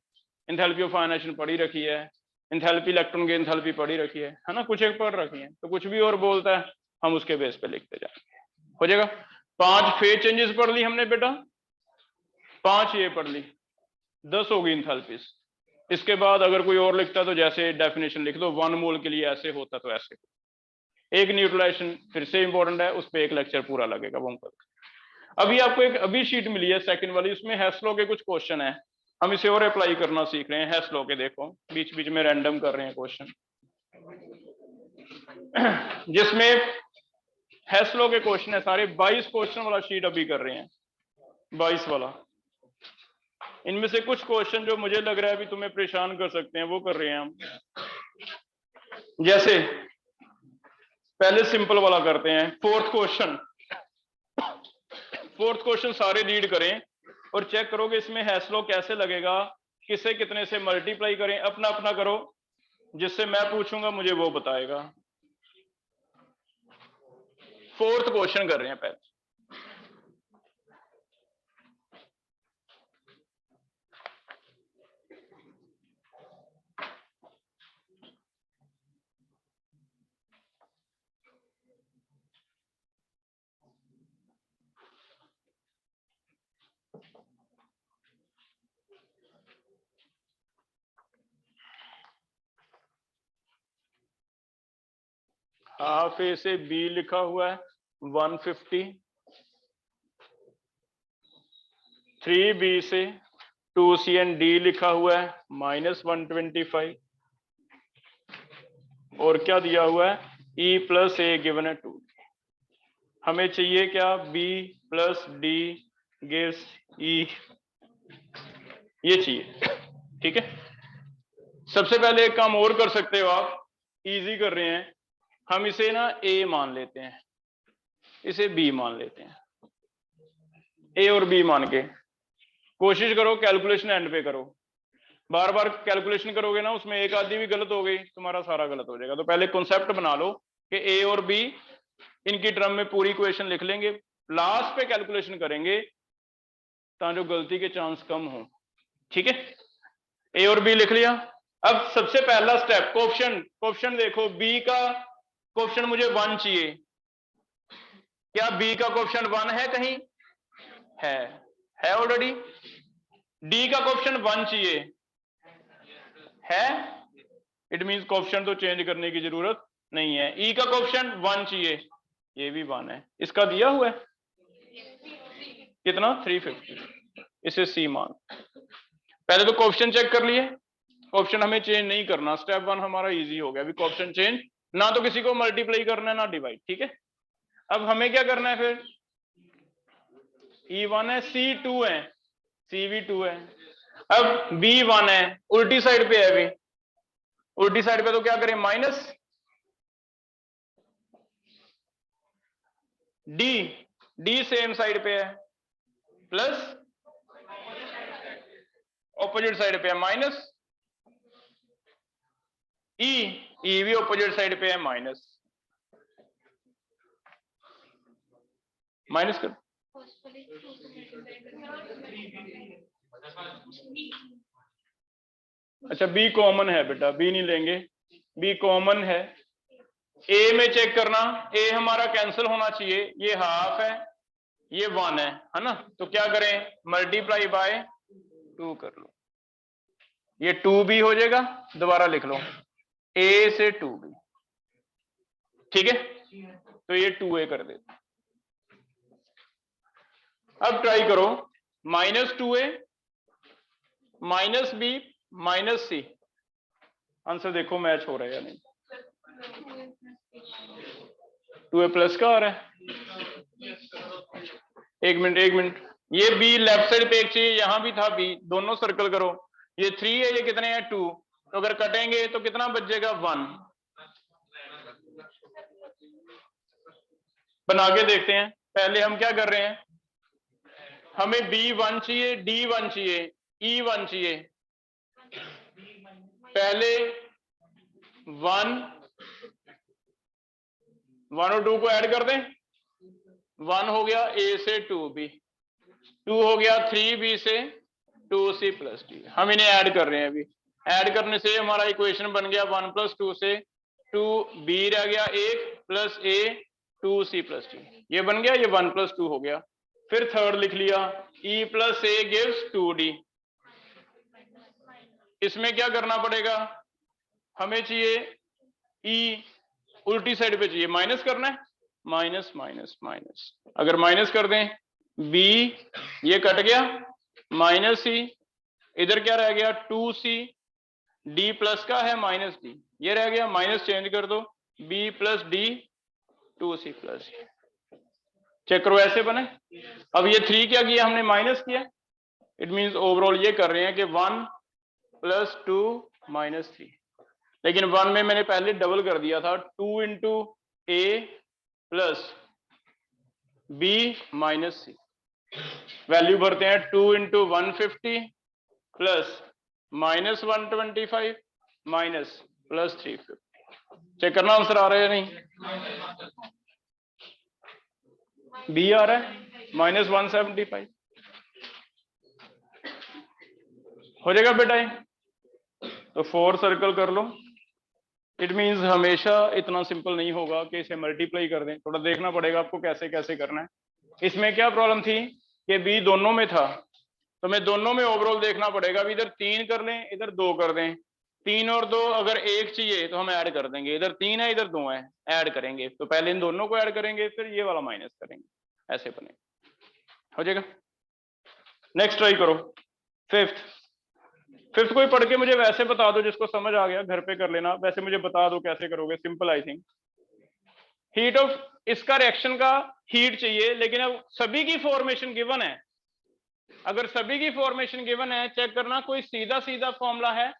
इंथैल्पी ऑफ आयनाइजेशन पढ़ी रखी है, इंथैल्पी इलेक्ट्रॉन की इंथैल्पी पढ़ी रखी है ना, कुछ एक पढ़ रखी है। तो कुछ भी और बोलता है हम उसके बेस पे लिखते जाएंगे, हो जाएगा। 5 फेज चेंजेस पढ़ ली हमने बेटा, 5 ये पढ़ ली, 10 होगी इंथैल्पीज। इसके बाद अगर कोई और लिखता है तो जैसे डेफिनेशन लिख दो, 1 मोल के लिए ऐसे होता तो ऐसे। एक न्यूट्रलाइजेशन फिर से इंपॉर्टेंट है, उस पर एक लेक्चर पूरा लगेगा, वो हम कर। अभी आपको एक अभी शीट मिली है सेकंड वाली, उसमें हेस लॉ के कुछ क्वेश्चन है, हम इसे और अप्लाई करना सीख रहे हैं। हेस लॉ के देखो बीच बीच में रैंडम कर रहे हैं क्वेश्चन, जिसमें हेस लॉ के क्वेश्चन है सारे। 22 क्वेश्चन वाला शीट अभी कर रहे हैं, 22 वाला। इनमें से कुछ क्वेश्चन जो मुझे लग रहा है अभी तुम्हें परेशान कर सकते हैं वो कर रहे हैं हम। जैसे पहले सिंपल वाला करते हैं, 4th क्वेश्चन। फोर्थ क्वेश्चन सारे रीड करें और चेक करोगे इसमें हैश लॉ कैसे लगेगा, किसे कितने से मल्टीप्लाई करें, अपना अपना करो, जिससे मैं पूछूंगा मुझे वो बताएगा। फोर्थ क्वेश्चन कर रहे हैं पहले। हाफ ए से बी लिखा हुआ है 150, 3b से 2c एंड डी लिखा हुआ है -125, और क्या दिया हुआ है e प्लस ए गिवन है 2। हमें चाहिए क्या, b plus D gives e, ये चाहिए। ठीक है, सबसे पहले एक काम और कर सकते हो आप, इजी कर रहे हैं, हम इसे ना a मान लेते हैं, इसे b मान लेते हैं, a और b मान के कोशिश करो कैलकुलेशन एंड पे करो। बार बार कैलकुलेशन करोगे ना उसमें एक आधी भी गलत हो गई तुम्हारा सारा गलत हो जाएगा। तो पहले कॉन्सेप्ट बना लो कि a और b, इनकी टर्म में पूरी इक्वेशन लिख लेंगे, लास्ट पे कैलकुलेशन करेंगे ताकि जो गलती के चांस कम हो। ठीक है, a और b लिख लिया। अब सबसे पहला स्टेप कोएफिशिएंट देखो, b का कोएफिशिएंट मुझे 1 चाहिए, क्या b का कोएफिशिएंट 1 है, कहीं है ऑलरेडी। d का कोएफिशिएंट 1 चाहिए है, इट मींस कोएफिशिएंट तो चेंज करने की जरूरत नहीं है। e का कोएफिशिएंट 1 चाहिए, ये भी 1 है, इसका दिया हुआ है कितना 350, इसे c मान। पहले तो कोएफिशिएंट चेक कर लिए, कोएफिशिएंट हमें चेंज नहीं करना, स्टेप 1 हमारा इजी हो गया। अभी कोएफिशिएंट चेंज ना तो किसी को मल्टीप्लाई करना है ना डिवाइड। ठीक है, अब हमें क्या करना है फिर, E1 है, C2 है, C भी 2 है, अब B1 है, उल्टी साइड पे है, अभी उल्टी साइड पे तो क्या करें, माइनस D सेम साइड पे है, प्लस ऑपोजिट साइड पे है माइनस, E भी ऑपोजिट साइड पे है माइनस कर। अच्छा B कॉमन है बेटा, B नहीं लेंगे, B कॉमन है। A में चेक करना, A हमारा कैंसिल होना चाहिए, ये हाफ है ये 1 है ना, तो क्या करें, मल्टीप्लाई बाय 2 कर लो, ये 2b हो जाएगा, दोबारा लिख लो A से 2b। ठीक है, तो ये 2a कर दे। अब ट्राई करो, -2a -b -c, आंसर देखो मैच हो रहा है या नहीं। 2a प्लस का आ रहा है, एक मिनट, ये b लेफ्ट साइड पे एक चाहिए, यहां भी था b, दोनों सर्कल करो, ये 3 है, ये कितने हैं 2, तो अगर कटेंगे तो कितना बच जाएगा 1। बना के देखते हैं, पहले हम क्या कर रहे हैं, हमें B1 चाहिए, D1 चाहिए, E1 चाहिए, पहले 1 और 2 को ऐड कर दें, 1 हो गया A से 2b, 2 हो गया 3b से 2c प्लस d। हम इन्हें ऐड कर रहे हैं, अभी ऐड करने से हमारा इक्वेशन बन गया 1 + 2 से 2b रह गया 1 plus a 2c plus d, ये बन गया, ये 1 + 2 हो गया। फिर थर्ड लिख लिया, e plus a gives 2d। इसमें क्या करना पड़ेगा, हमें चाहिए e उल्टी साइड पे चाहिए, माइनस करना है, माइनस माइनस माइनस, अगर माइनस कर दें b ये कट गया, -c, इधर क्या रह गया 2c, d प्लस का है -d, ये रह गया, माइनस चेंज कर दो, b plus d 2c plus, check करो ऐसे बने। अब ये 3 क्या किया हमने, माइनस किया, इट मींस ओवरऑल ये कर रहे हैं कि 1 + 2 -3, लेकिन 1 में मैंने पहले डबल कर दिया था, 2 × a plus b -c, value भरते हैं 2 × 150 प्लस -125 माइनस प्लस 350। चेक करना आंसर आ रहा है या नहीं? बी आ रहा है -175। हो जाएगा बेटा ये? तो 4 सर्कल कर लो। इट मींस हमेशा इतना सिंपल नहीं होगा कि इसे मल्टीप्लाई कर दें, थोड़ा देखना पड़ेगा आपको कैसे कैसे करना है। इसमें क्या प्रॉब्लम थी कि बी दोनों में था, तो मैं दोनों में ओवरऑल देखना पड़ेगा। अब इधर 3 कर लें, इधर 2 कर दें। 3 और 2 अगर 1 चाहिए तो हम ऐड कर देंगे। इधर 3 है, इधर 2 है, ऐड करेंगे। तो पहले इन दोनों को ऐड करेंगे, फिर ये वाला माइनस करेंगे, ऐसे बने। हो जाएगा? नेक्स्ट ट्राई करो। फिफ्थ कोई पढ़ के मुझे वैसे बता दो, जिसको समझ आ गया घर पे कर लेना। वैसे मुझे बता दो कैसे करोगे, simple I think. Heat of, इसका रिएक्शन का हीट चाहिए, लेकिन अब सभी की फॉर्मेशन गिवन है। अगर सभी की फॉर्मेशन गिवन है, चेक करना कोई सीधा सीधा फॉर्मूला है।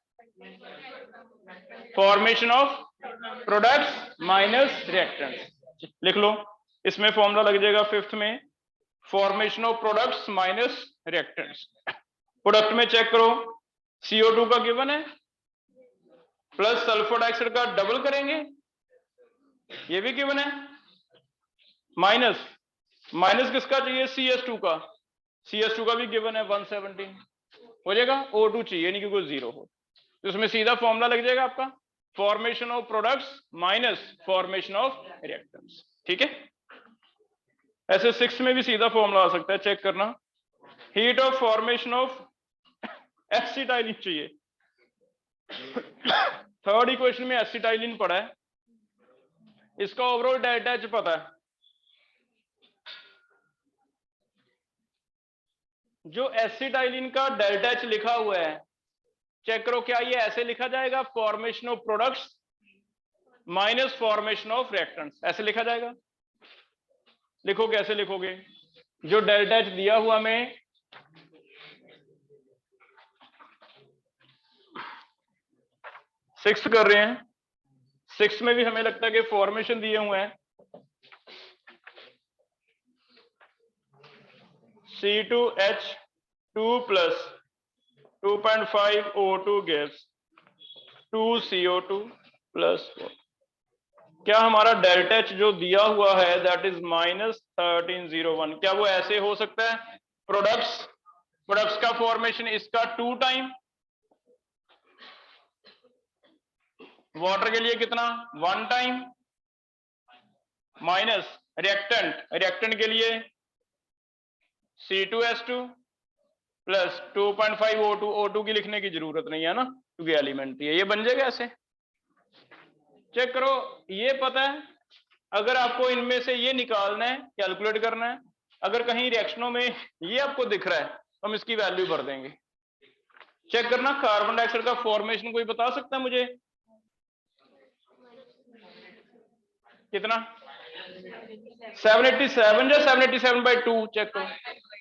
Formation of products minus reactants लिख लो। इसमें फॉर्मूला लग जाएगा फिफ्थ में, formation of products minus reactants. Product में चेक करो, CO2 का गिवन है, प्लस सल्फर डाइऑक्साइड का डबल करेंगे, ये भी गिवन है, माइनस किसका चाहिए? CS2 का। CS2 का भी गिवन है 170। हो जाएगा? O2 चाहिए नहीं क्योंकि 0 हो, तो इसमें सीधा फॉर्मूला लग जाएगा आपका formation of products minus formation of reactants. ठीक है? ऐसे 6 में भी सीधा फॉर्मूला आ सकता है, चेक करना। Heat of formation of acetylene चाहिए। थर्ड इक्वेशन में एसिटाइलिन पड़ा है, इसका ओवरऑल डेल्टा एच पता है। जो एसिटाइलिन का डेल्टा एच लिखा हुआ है, चेक करो क्या ये ऐसे लिखा जाएगा? Formation of products minus formation of reactants, ऐसे लिखा जाएगा? लिखो, कैसे लिखोगे? जो डेल्टा एच दिया हुआ में 6 कर रहे हैं, 6 में भी हमें लगता है कि फॉर्मेशन दिए हुए हैं C2H2 plus 2.5 O2 gas 2 CO2 plus 4। क्या हमारा डेल्टा एच जो दिया हुआ है दैट इज -1301, क्या वो ऐसे हो सकता है? प्रोडक्ट्स का फॉर्मेशन इसका 2 टाइम, वाटर के लिए कितना? 1 टाइम, माइनस रिएक्टेंट के लिए C2H2 प्लस 2.5 O2 की लिखने की जरूरत नहीं है ना, क्योंकि एलिमेंट्री है। ये बन जाएगा ऐसे। चेक करो, ये पता है। अगर आपको इनमें से ये निकालना है, कैलकुलेट करना है, अगर कहीं रिएक्शनों में ये आपको दिख रहा है तो हम इसकी वैल्यू भर देंगे। चेक करना, कार्बन डाइऑक्साइड का फॉर्मेशन कोई बता सकता है मुझे? कितना? 787 या 787/2? चेक करो,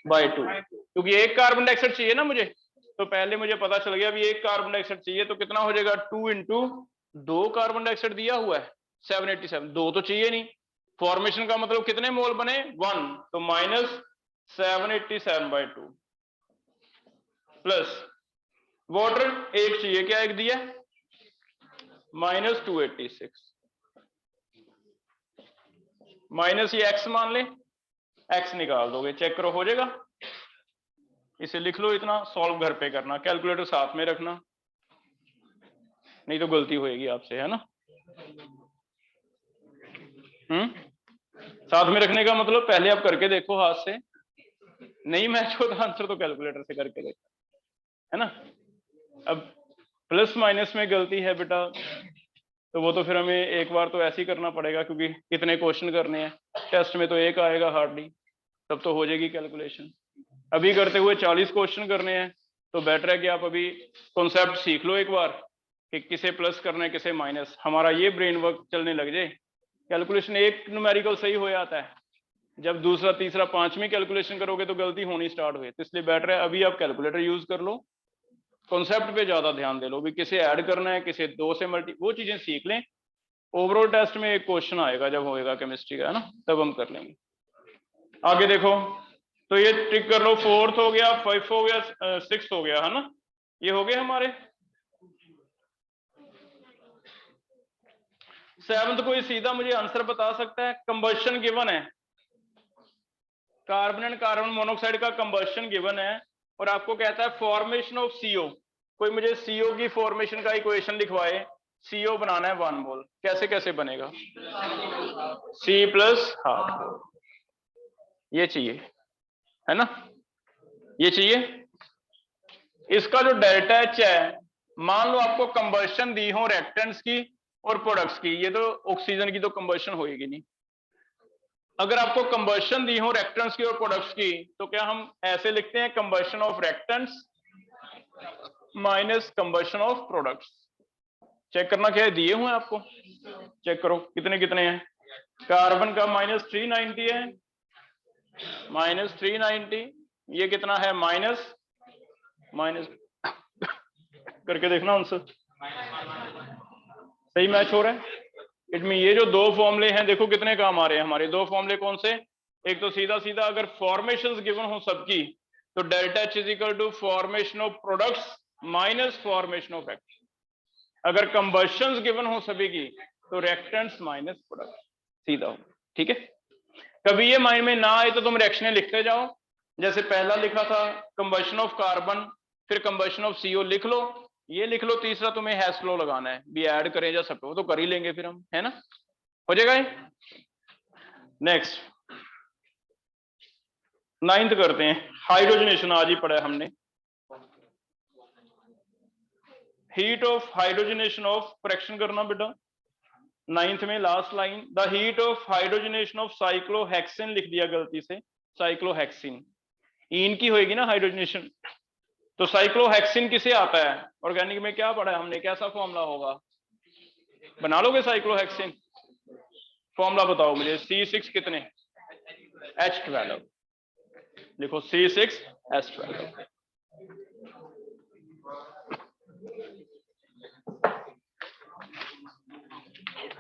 बाय 2, क्योंकि एक कार्बन डाइऑक्साइड चाहिए ना मुझे, तो पहले मुझे पता चल गया अभी एक कार्बन डाइऑक्साइड चाहिए, तो कितना हो जाएगा? 2 × 2 कार्बन डाइऑक्साइड दिया हुआ है 787, 2 तो चाहिए नहीं। फॉर्मेशन का मतलब कितने मोल बने? 1, तो -787/2 प्लस वाटर 1 चाहिए, क्या 1 दिया? -286 माइनस ये x मान ले, x निकाल दोगे, चेक करो हो जाएगा। इसे लिख लो, इतना सॉल्व घर पे करना, कैलकुलेटर साथ में रखना, नहीं तो गलती होएगी आपसे, है ना? साथ में रखने का मतलब पहले आप करके देखो हाथ से, नहीं मैच हो तो आंसर तो कैलकुलेटर से करके देखो, है ना? अब प्लस माइनस में गलती है बेटा, तो वो तो फिर हमें एक बार तो ऐसे ही करना पड़ेगा, क्योंकि कितने क्वेश्चन करने हैं, टेस्ट में तो एक आएगा हार्डली, तब तो हो जाएगी कैलकुलेशन। अभी करते हुए 40 क्वेश्चन करने हैं, तो बेटर है कि आप अभी कॉन्सेप्ट सीख लो एक बार कि किसे प्लस करना है किसे माइनस, हमारा ये ब्रेन वर्क चलने लग जाए। कैलकुलेशन एक न्यूमेरिकल सही हो जाता है, जब दूसरा तीसरा पांचवी कैलकुलेशन करोगे तो गलती होनी स्टार्ट हुई, तो इसलिए बेटर है अभी आप कैलकुलेटर यूज कर लो, कॉन्सेप्ट पे ज्यादा ध्यान दे लो, भी किसे ऐड करना है किसे 2 से मल्टी, वो चीजें सीख लें। ओवरऑल टेस्ट में एक क्वेश्चन आएगा जब होएगा केमिस्ट्री का, है ना, तब हम कर लेंगे। आगे देखो, तो ये टिक कर लो, 4th हो गया, 5th हो गया, 6th हो गया, है ना, ये हो गए हमारे। 7th कोई सीधा मुझे आंसर बता सकता है? कंबशन गिवन है, कार्बन एंड कार्बन मोनोऑक्साइड का कंबशन गिवन है, और आपको कहता है फॉर्मेशन ऑफ सीओ। कोई मुझे सीओ की फॉर्मेशन का इक्वेशन लिखवाए, सीओ बनाना है 1 मोल, कैसे कैसे बनेगा? C प्लस हाफ, ये चाहिए, है ना, ये चाहिए। इसका जो डेल्टा एच है, मान लो आपको कंबशन दी हो रिएक्टेंट्स की और प्रोडक्ट्स की, ये तो ऑक्सीजन की तो कंबशन होएगी नहीं। अगर आपको कंबशन दी हो रिएक्टेंट्स की और प्रोडक्ट्स की, तो क्या हम ऐसे लिखते हैं, combustion of reactants minus combustion of products. Check करना क्या है, दिए हुए हैं आपको, चेक करो कितने कितने हैं। कार्बन का -390 है, -390, ये कितना है, माइनस करके देखना आंसर सही मैच हो रहा है। इट मीन ये जो दो फॉर्मूले हैं, देखो कितने काम आ रहे हैं हमारे। दो फॉर्मूले कौन से? एक तो सीधा सीधा अगर फॉर्मेशंस गिवन हो सबकी, तो delta H is equal to formation of products minus formation of reactants. अगर कंबशंस गिवन हो सभी की, तो रिएक्टेंट्स माइनस प्रोडक्ट्स, सीधा हो, ठीक है। कभी ये माइंड में ना आए तो तुम रिएक्शनें लिखते जाओ, जैसे पहला लिखा था कंबशन ऑफ कार्बन, फिर कंबशन ऑफ सीओ लिख लो, ये लिख लो, तीसरा तुम्हें हैश फ्लो लगाना है, भी ऐड करें या सब, वो तो कर ही लेंगे फिर हम, है ना, हो जाएगा ये। नेक्स्ट 9th करते हैं, हाइड्रोजनेशन आज ही पढ़ा है हमने। Heat of hydrogenation of, correction करना बेटा 9th में last line, the heat of hydrogenation of cyclohexene लिख दिया गलती से, साइक्लोहेक्सिन इन की होगी ना हाइड्रोजनेशन, तो साइक्लोहेक्सिन किसे आता है? ऑर्गेनिक में क्या पढ़ा है हमने, कैसा फॉर्मूला होगा? बना लोगे साइक्लोहेक्सिन? फॉर्मूला बताओ मुझे, C6 कितने, H12, लिखो C6H12।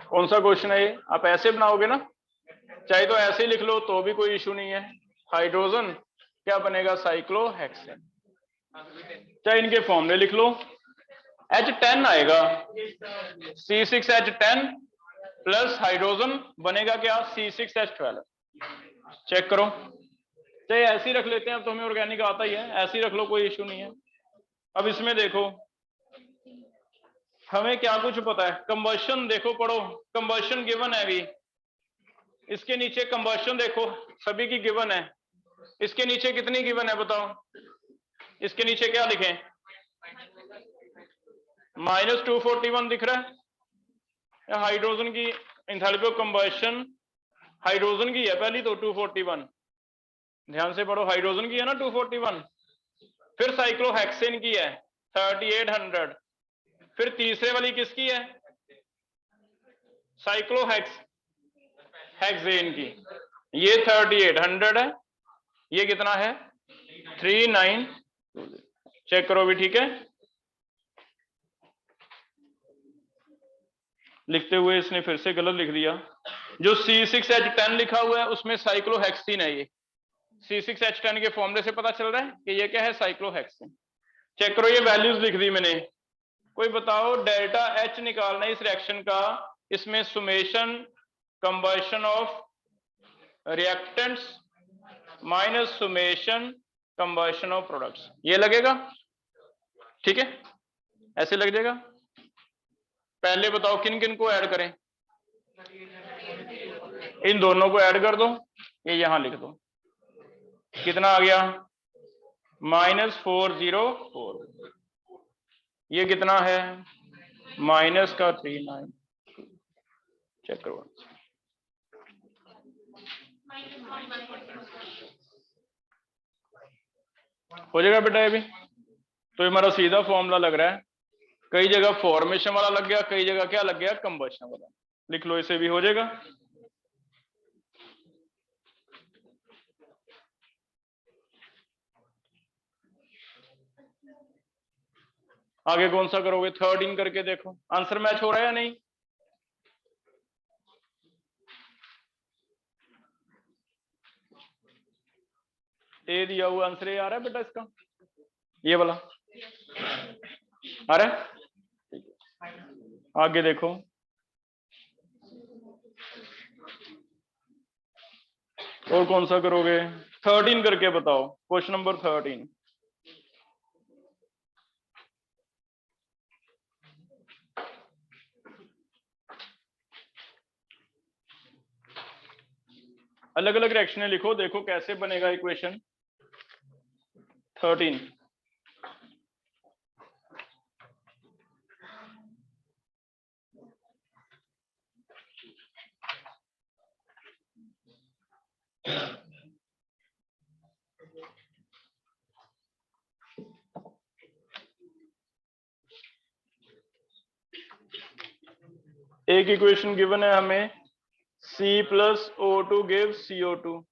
कौन सा क्वेश्चन है ये? आप ऐसे बनाओगे ना, चाहे तो ऐसे ही लिख लो तो भी कोई इशू नहीं है। हाइड्रोजन क्या बनेगा, साइक्लोहेक्सिन। चाहे इनके फॉर्मूले लिख लो, H10 आएगा, C6H10 प्लस हाइड्रोजन बनेगा क्या, C6H12। चेक करो, चाहे ऐसे ही रख लेते हैं, अब तो हमें ऑर्गेनिक आता ही है, ऐसे ही रख लो, कोई इशू नहीं है। अब इसमें देखो हमें क्या कुछ पता है, कंबशन देखो पढ़ो, कंबशन गिवन है अभी, इसके नीचे कंबशन देखो सभी की गिवन है, इसके नीचे कितनी गिवन है बताओ, इसके नीचे क्या लिखें, -241 दिख रहा है। हाइड्रोजन की एंथैल्पी ऑफ कंबशन हाइड्रोजन की है पहली तो 241, ध्यान से पढ़ो, हाइड्रोजन की है ना 241, फिर साइक्लोहेक्सिन की है 3800, फिर तीसरे वाली किसकी है, साइक्लोहेक्सेन की, ये 3800 है, ये कितना है 39, चेक करो भी, ठीक है। लिखते हुए इसने फिर से गलत लिख दिया, जो C6H10 लिखा हुआ है उसमें साइक्लोहेक्सिन है, ये C6H10 के फॉर्मूले से पता चल रहा है कि ये क्या है, साइक्लोहेक्सिन। चेक करो, ये वैल्यूज लिख दी मैंने। कोई बताओ डेल्टा H निकालना है इस रिएक्शन का, इसमें summation combustion of reactants minus summation combustion of products, ये लगेगा, ठीक है, ऐसे लग जाएगा। पहले बताओ किन किन को ऐड करें, इन दोनों को ऐड कर दो, ये यहां लिख दो, कितना आ गया, -404, ये कितना है, -39, चेक करो, हो जाएगा बेटा ये भी। तो ये हमारा सीधा फॉर्मूला लग रहा है, कई जगह फॉर्मेशन वाला लग गया, कई जगह क्या लग गया, कंबशन वाला, लिख लो, इसे भी हो जाएगा। आगे कौन सा करोगे, 13 करके देखो आंसर मैच हो रहा है या नहीं। ए दिया हुआ आंसर ए आ रहा है बेटा इसका, ये वाला आ रहा है। आगे देखो, और कौन सा करोगे? 13 करके बताओ, क्वेश्चन नंबर 13। अलग अलग रिएक्शनें लिखो, देखो कैसे बनेगा इक्वेशन 13। एक इक्वेशन गिवन है हमें, C plus O2 gives CO2।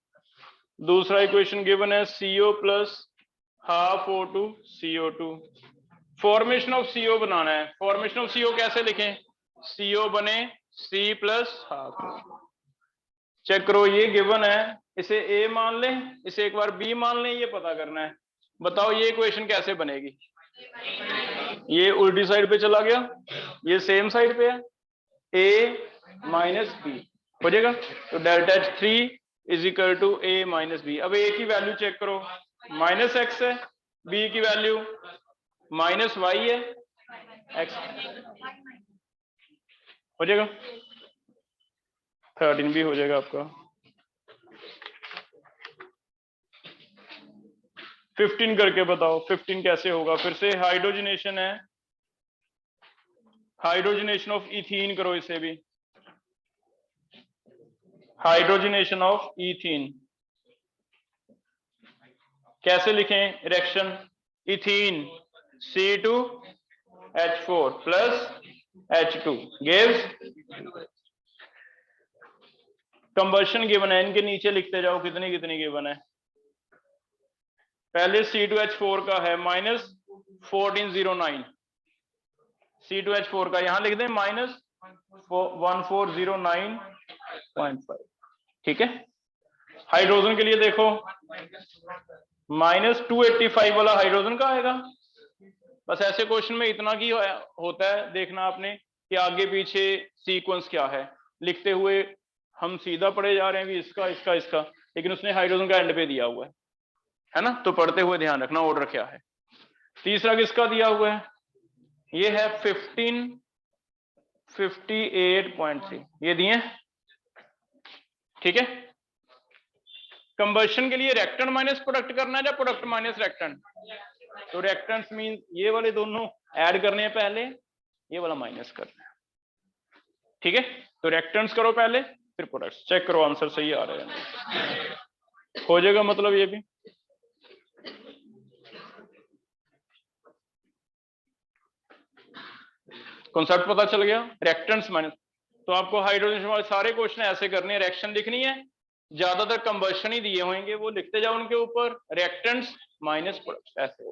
दूसरा इक्वेशन गिवन है CO plus half O2 CO2। Formation of CO बनाना है। फॉर्मेशन ऑफ CO कैसे लिखें? CO बने C प्लस हाफ। चेक करो, ये गिवन है, इसे A मान लें, इसे एक बार B मान लें, ये पता करना है। बताओ ये इक्वेशन कैसे बनेगी? ये उल्टी साइड पे चला गया, ये सेम साइड पे है, A माइनस B हो जाएगा। तो delta H3 is equal to A minus B। अब A की वैल्यू चेक करो, माइनस x है, B की वैल्यू माइनस y है, x हो जाएगा। 13 भी हो जाएगा आपका। 15 करके बताओ, 15 कैसे होगा? फिर से हाइड्रोजनेशन है, हाइड्रोजनेशन ऑफ इथीन करो, इसे भी हाइड्रोजनेशन ऑफ इथीन। कैसे लिखें reaction? Ethene C2H4 plus H2 gives, combustion given है, इनके नीचे लिखते जाओ कितनी कितनी गिवन है। पहले C2H4 का है माइनस 1409, C2H4 का यहां लिख दें माइनस 1409.5, ठीक है। हाइड्रोजन के लिए देखो, माइनस 285 वाला हाइड्रोजन का आएगा। बस ऐसे क्वेश्चन में इतना की होता है देखना आपने कि आगे पीछे सीक्वेंस क्या है। लिखते हुए हम सीधा पढ़े जा रहे हैं भी इसका इसका इसका, लेकिन उसने हाइड्रोजन का एंड पे दिया हुआ है ना, तो पढ़ते हुए ध्यान रखना ऑर्डर क्या है। तीसरा किसका दिया हुआ है? ये है 1558.3, ये दिए, ठीक है। कंबशन के लिए रिएक्टेंट माइनस प्रोडक्ट करना है या प्रोडक्ट माइनस रिएक्टेंट? तो रिएक्टेंट्स मीन ये वाले दोनों ऐड करने हैं पहले, ये वाला माइनस करना है, ठीक है। तो रिएक्टेंट्स करो पहले, फिर प्रोडक्ट्स। चेक करो आंसर सही आ रहा है, हो जाएगा मतलब ये भी। कॉन्सेप्ट पता चल गया, रिएक्टेंट्स माइनस। तो आपको हाइड्रोजन वाले सारे क्वेश्चन ऐसे करने हैं, रिएक्शन लिखनी है, ज्यादातर कंबशन ही दिए होंगे, वो लिखते जाओ उनके ऊपर, रिएक्टेंट्स माइनस प्रोडक्ट्स, ऐसे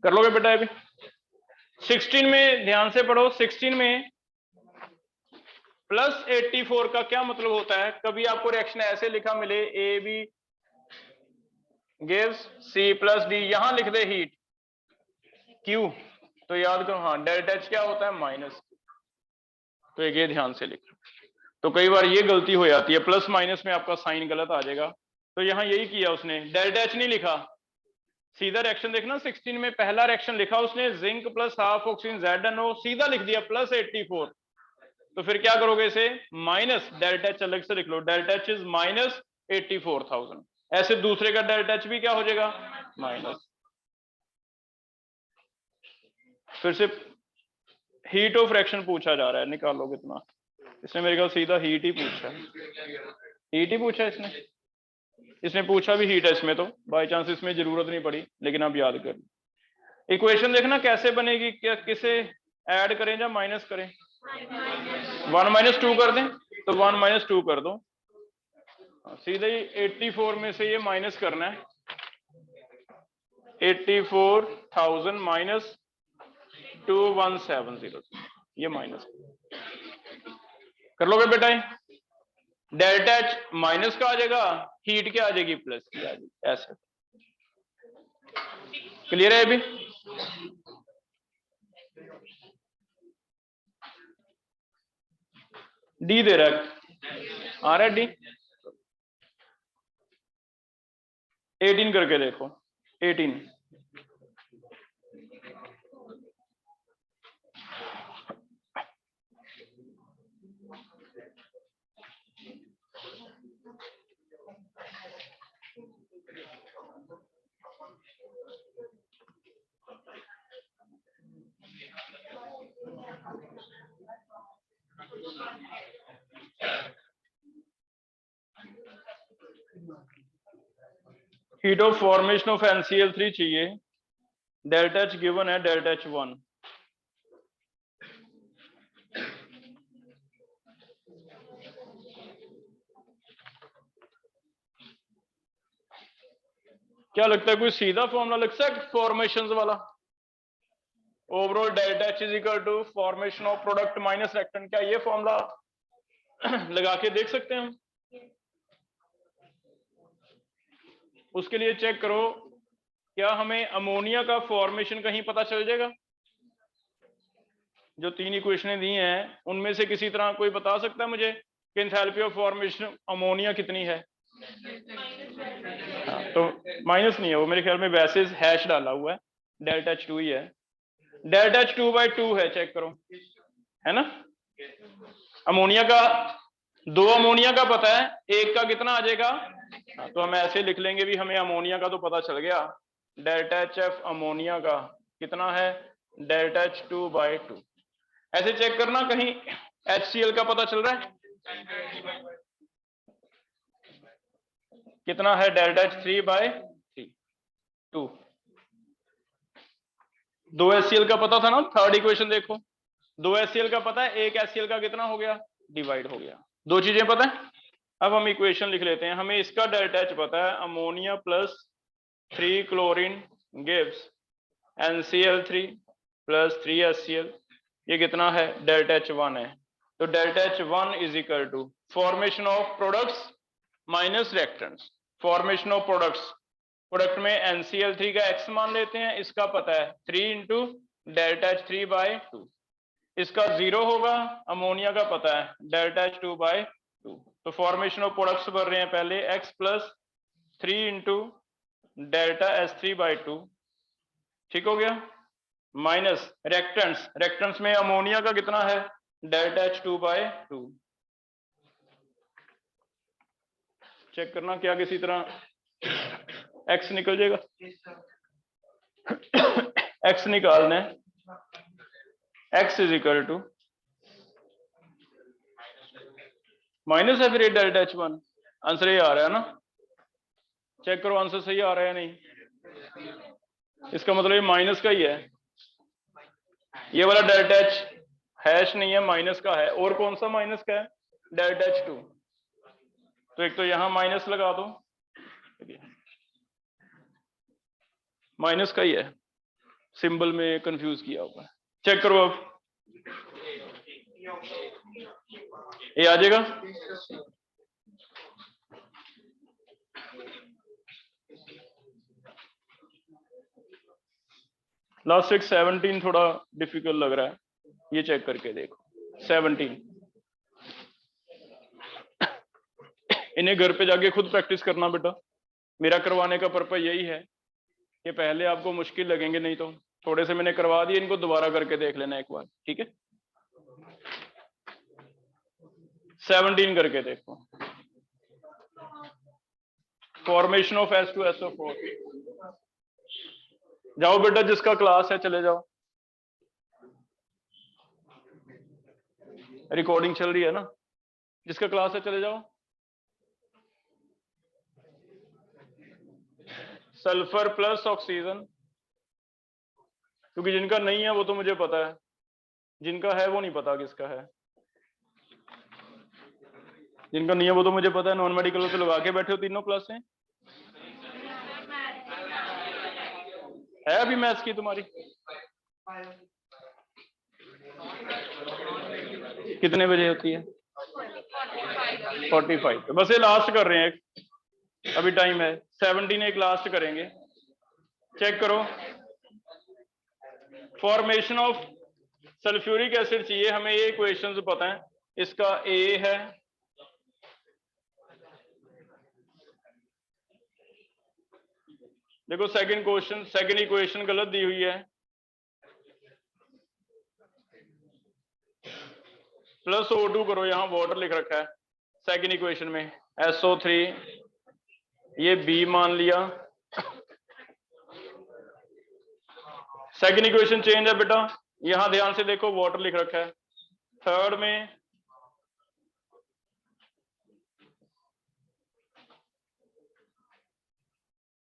कर लोगे बेटा। अभी 16 में ध्यान से पढ़ो, 16 में प्लस 84 का क्या मतलब होता है? कभी आपको रिएक्शन ऐसे लिखा मिले, A B gives C plus D, यहां लिख दे हीट क्यू, तो याद करो हाँ डेल्टा एच क्या होता है? माइनस। तो ये ध्यान से लिख लो। तो कई बार ये गलती हो जाती है, प्लस माइनस में आपका साइन गलत आ जाएगा। तो यहाँ यही किया उसने, डेल्टा एच नहीं लिखा, सीधा रिएक्शन देखना। 16 में पहला रिएक्शन लिखा उसने, zinc plus half oxygen ZNO, सीधा लिख दिया प्लस 84। तो फिर क्या करोगे इसे? माइनस डेल्टा एच अलग से लिख लो, डेल्टा एच इज माइनस 84,000। ऐसे दूसरे का डेल्टा एच भी क्या हो जाएगा? माइनस। फिर से हीट ऑफ रिएक्शन पूछा जा रहा है, निकालो कितना। इसने मेरे ख्याल सीधा हीट ही पूछा है, हीट ही पूछा है इसने पूछा भी हीट है इसमें, तो बाय चांस इसमें जरूरत नहीं पड़ी, लेकिन आप याद कर। इक्वेशन देखना कैसे बनेगी, क्या किसे ऐड करें या माइनस करें? 1 माइनस 2 कर दें, तो 1 माइनस 2 कर दो, सीधे ही 84 में से ये माइनस करना है, 84,000 माइनस 2170, ये माइनस कर लोगे बेटा। डेल्टा एच माइनस का आ जाएगा, हीट क्या आ जाएगी, प्लस की आ जाएगी, ऐसे। क्लियर है अभी? डी दे रहा है, आ रहा है डी। 18 करके देखो, 18। Heat of formation of NCl3 चाहिए, डेल्टा एच गिवन है, डेल्टा एच 1। क्या लगता है कोई सीधा फॉर्मूला लग सकता है फॉर्मेशन वाला? Overall delta H is equal to formation of product minus reactant, क्या ये फॉर्मूला लगा के देख सकते हैं हम? उसके लिए चेक करो, क्या हमें अमोनिया का फॉर्मेशन कहीं पता चल जाएगा? जो 3 इक्वेशनें दी हैं उनमें से किसी तरह कोई बता सकता है मुझे कि एंथैल्पी ऑफ फॉर्मेशन अमोनिया कितनी है? हाँ, तो माइनस नहीं है वो, मेरे ख्याल में वैसे हैश डाला हुआ है, डेल्टा एच 2 ही है, डेल्टा एच 2/2 है, चेक करो, है ना? अमोनिया का 2 अमोनिया का पता है, एक का कितना आ जाएगा? तो हम ऐसे लिख लेंगे भी, हमें अमोनिया का तो पता चल गया, डेल्टा एच एफ अमोनिया का कितना है? Delta H 2/2। ऐसे चेक करना कहीं HCl का पता चल रहा है कितना है? Delta H 3/3 2। 2 HCl का पता था ना, थर्ड इक्वेशन देखो, 2 HCl का पता है, एक HCl का कितना हो गया? डिवाइड हो गया। 2 चीजें पता है। अब हम इक्वेशन लिख लेते हैं, हमें इसका डेल्टा एच पता है, ammonia plus 3 chlorine gives NCl3 plus 3 HCl, ये कितना है? डेल्टा एच 1 है। तो delta H 1 is equal to formation of products minus reactants, formation of products, product में NCl3 का x मान लेते हैं, इसका पता है 3 इंटू डेल्टा एच 3/2, इसका 0 होगा, अमोनिया का पता है डेल्टा एच 2/2, तो फॉर्मेशन ऑफ प्रोडक्ट्स भर रहे हैं पहले, x plus 3 into delta H 3/2, ठीक हो गया, माइनस रिएक्टेंट्स, रिएक्टेंट्स में अमोनिया का कितना है? Delta H 2/2। चेक करना क्या किसी तरह x निकल जाएगा, x निकालना है, x is equal to minus है, फिर डेल्टा एच 1, आंसर ये आ रहा है ना? चेक करो आंसर सही आ रहा है नहीं, इसका मतलब ये माइनस का ही है, ये वाला डेल्टा एच हैश नहीं है, माइनस का है। और कौन सा माइनस का है? डेल्टा एच 2, तो एक तो यहां माइनस लगा दो, माइनस का ही है, सिंबल में कंफ्यूज किया हुआ है। चेक करो अब, ये आ जाएगा, लास्ट एक 17 थोड़ा डिफिकल्ट लग रहा है, ये चेक करके देखो 17, इन्हें घर पे जाके खुद प्रैक्टिस करना बेटा, मेरा करवाने का पर्पज यही है कि पहले आपको मुश्किल लगेंगे, नहीं तो थोड़े से मैंने करवा दिए, इनको दोबारा करके देख लेना एक बार, ठीक है? 17 करके देखो, फॉर्मेशन ऑफ H2SO4, जाओ बेटा जिसका क्लास है चले जाओ, रिकॉर्डिंग चल रही है ना, जिसका क्लास है चले जाओ। सल्फर प्लस ऑक्सीजन, क्योंकि जिनका नहीं है वो तो मुझे पता है, जिनका है वो नहीं पता किसका है, जिनका नहीं है वो तो मुझे पता है, नॉन मेडिकल तो लगा के बैठे हो तीनों क्लासें, है अभी मैथ्स की तुम्हारी? कितने बजे होती है? 45, बस ये लास्ट कर रहे हैं, अभी टाइम है, 17 एक लास्ट करेंगे। चेक करो, फॉर्मेशन ऑफ सल्फ्यूरिक एसिड चाहिए हमें, ये इक्वेशंस पता है। इसका ए है, देखो सेकंड क्वेश्चन, सेकंड इक्वेशन गलत दी हुई है, प्लस O2 करो, यहां वाटर लिख रखा है सेकंड इक्वेशन में, SO3 ये बी मान लिया। सेकंड इक्वेशन चेंज है बेटा, यहां ध्यान से देखो वाटर लिख रखा है। थर्ड में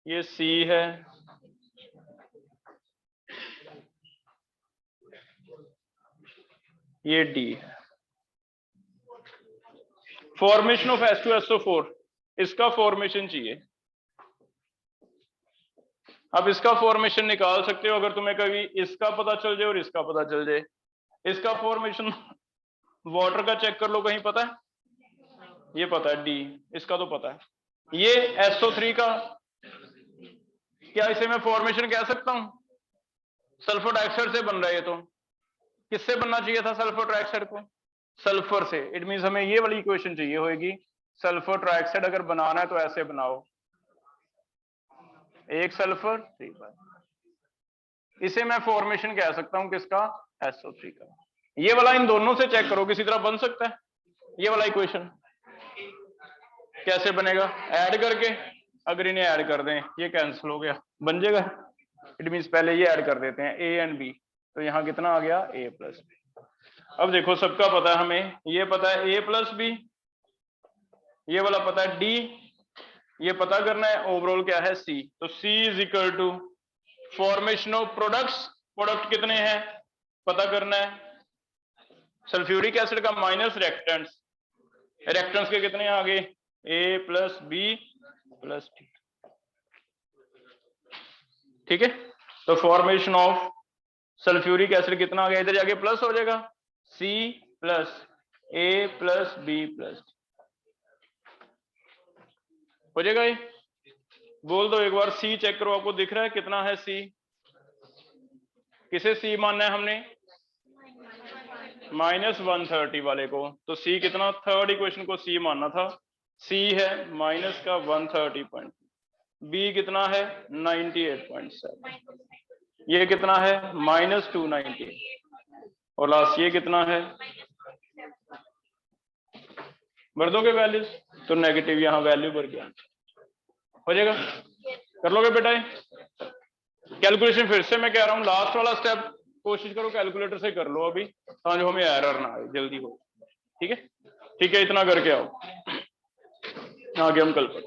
ये सी है, ये डी है। फॉर्मेशन ऑफ H2SO4, इसका फॉर्मेशन चाहिए। अब इसका फॉर्मेशन निकाल सकते हो अगर तुम्हें कभी इसका पता चल जाए और इसका पता चल जाए। इसका फॉर्मेशन वाटर का चेक कर लो, कहीं पता है? ये पता है डी, इसका तो पता है। ये SO3 का, क्या इसे मैं फॉर्मेशन कह सकता हूं? सल्फर डाइऑक्साइड से बन रहा है ये, तो किससे बनना चाहिए था सल्फर ट्राइऑक्साइड को? सल्फर से। इट मींस हमें ये वाली इक्वेशन चाहिए होगी, सल्फर ट्राइऑक्साइड अगर बनाना है तो ऐसे बनाओ, एक सल्फर 3 इसे मैं फॉर्मेशन कह सकता हूं किसका? SO3 का। ये वाला इन दोनों से चेक करो किसी तरह बन सकता है ये वाला इक्वेशन? कैसे बनेगा? ऐड करके, अगर इन्हें ऐड कर दें ये कैंसिल हो गया, बन जाएगा। इट मींस पहले ये ऐड कर देते हैं A एंड B, तो यहाँ कितना आ गया? A plus B। अब देखो सबका पता है हमें, ये पता है A प्लस B, ये वाला पता है D, ये पता करना है ओवरऑल क्या है C। तो C is equal to formation of products, product कितने हैं पता करना है। सल्फ्यूरिक एसिड का माइनस रिएक्टेंट्स, रिएक्टेंट्स के कितने आ गए? A plus B plus D, ठीक है। तो फॉर्मेशन ऑफ सल्फ्यूरिक एसिड कितना आ गया? इधर जाके प्लस हो जाएगा, C plus A plus B plus D हो जाएगा। ये बोल दो एक बार, C चेक करो, आपको दिख रहा है कितना है C? किसे C मानना है हमने? -130 वाले को। तो C कितना? थर्ड इक्वेशन को C मानना था। C है माइनस का 130, B कितना है? 98.7, ये कितना है? -290, और लास्ट ये कितना है? भर दोगे वैल्यूज, तो नेगेटिव यहाँ वैल्यू भर गया, हो जाएगा। कर लोगे बेटा? कैलकुलेशन फिर से मैं कह रहा हूँ, लास्ट वाला स्टेप कोशिश करो कैलकुलेटर से कर लो अभी, हाँ, जो हमें एरर ना आए, जल्दी हो। ठीक है, ठीक है, इतना करके आओ, आगे हम कल पर।